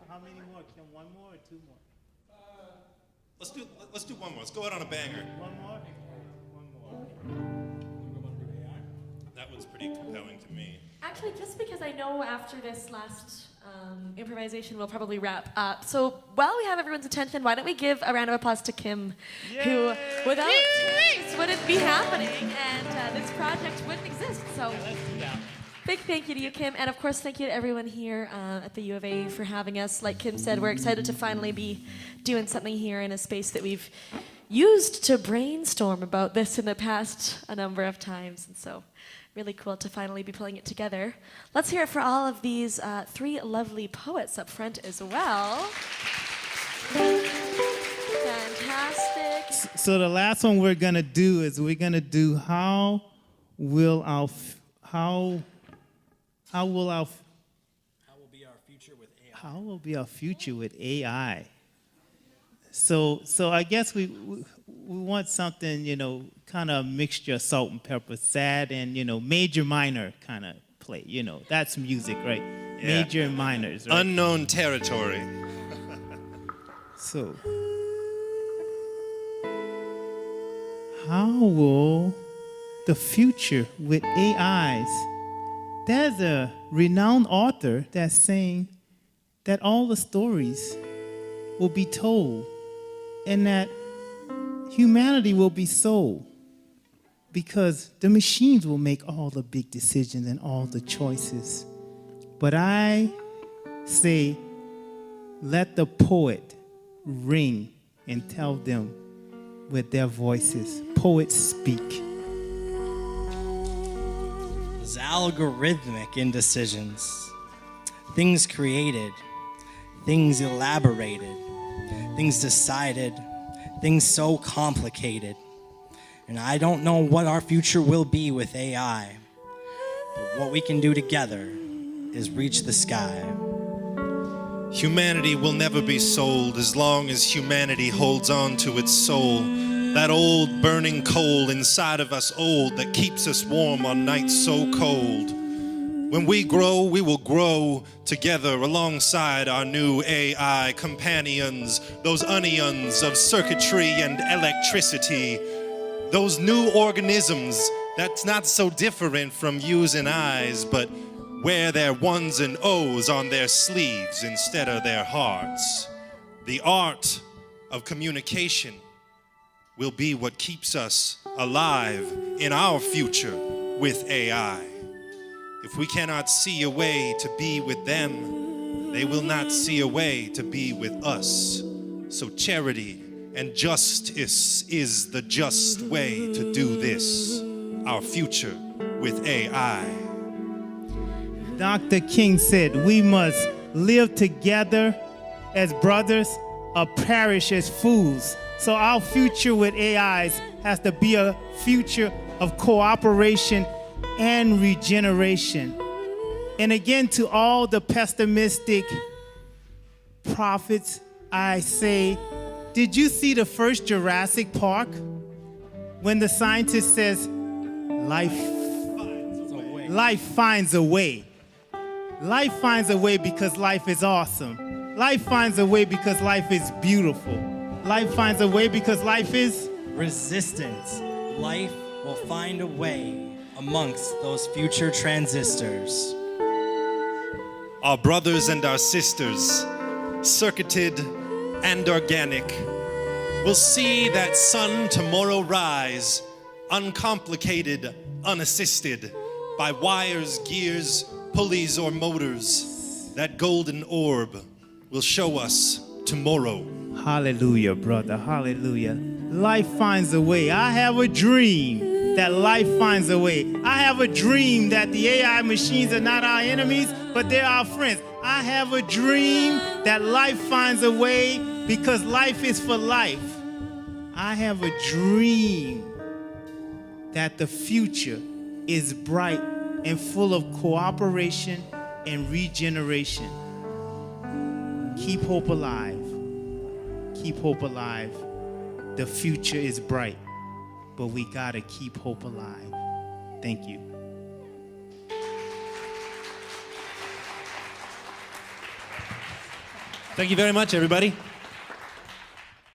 Speaker 6: How many more? Can one more or two more?
Speaker 5: Let's do one more. Let's go out on a banger.
Speaker 6: One more?
Speaker 5: that one's pretty compelling to me.
Speaker 2: Actually, just because I know after this last improvisation we'll probably wrap up. So while we have everyone's attention, why don't we give a round of applause to Kim, who without this wouldn't be happening and this project wouldn't exist. So big thank you to you, Kim, and of course thank you to everyone here at the U of A for having us. Like Kim said, we're excited to finally be doing something here in a space that we've used to brainstorm about this in the past a number of times, and so really cool to finally be pulling it together. Let's hear it for all of these three lovely poets up front as well. Fantastic.
Speaker 6: So the last one we're gonna do is how will our future with AI? So I guess we want something, kind of mixture of salt and pepper, sad and, major minor kind of play. That's music, right?
Speaker 5: Yeah.
Speaker 6: Major and minors, right?
Speaker 5: Unknown territory.
Speaker 6: So, how will the future with AIs? There's a renowned author that's saying that all the stories will be told and that humanity will be sold because the machines will make all the big decisions and all the choices. But I say, let the poet ring and tell them with their voices. Poets speak.
Speaker 4: Those algorithmic indecisions, things created, things elaborated, things decided, things so complicated. And I don't know what our future will be with AI, but what we can do together is reach the sky.
Speaker 5: Humanity will never be sold as long as humanity holds on to its soul. That old burning coal inside of us old that keeps us warm on nights so cold. When we grow, we will grow together alongside our new AI companions, those onions of circuitry and electricity, those new organisms that's not so different from yous and eyes, but wear their ones and O's on their sleeves instead of their hearts. The art of communication will be what keeps us alive in our future with AI. If we cannot see a way to be with them, they will not see a way to be with us. So charity and justice is the just way to do this. Our future with AI.
Speaker 6: Dr. King said we must live together as brothers or perish as fools. So our future with AIs has to be a future of cooperation and regeneration. And again, to all the pessimistic prophets, I say, did you see the first Jurassic Park? When the scientist says, life finds a way. Life finds a way because life is awesome. Life finds a way because life is beautiful. Life finds a way because life is
Speaker 4: Resistance. Life will find a way amongst those future transistors.
Speaker 5: Our brothers and our sisters, circuited and organic, will see that sun tomorrow rise, uncomplicated, unassisted by wires, gears, pulleys, or motors. That golden orb will show us tomorrow.
Speaker 6: Hallelujah, brother. Hallelujah. Life finds a way. I have a dream that life finds a way. I have a dream that the AI machines are not our enemies, but they're our friends. I have a dream that life finds a way because life is for life. I have a dream that the future is bright and full of cooperation and regeneration. Keep hope alive. Keep hope alive. The future is bright, but we gotta keep hope alive. Thank you.
Speaker 7: Thank you very much, everybody.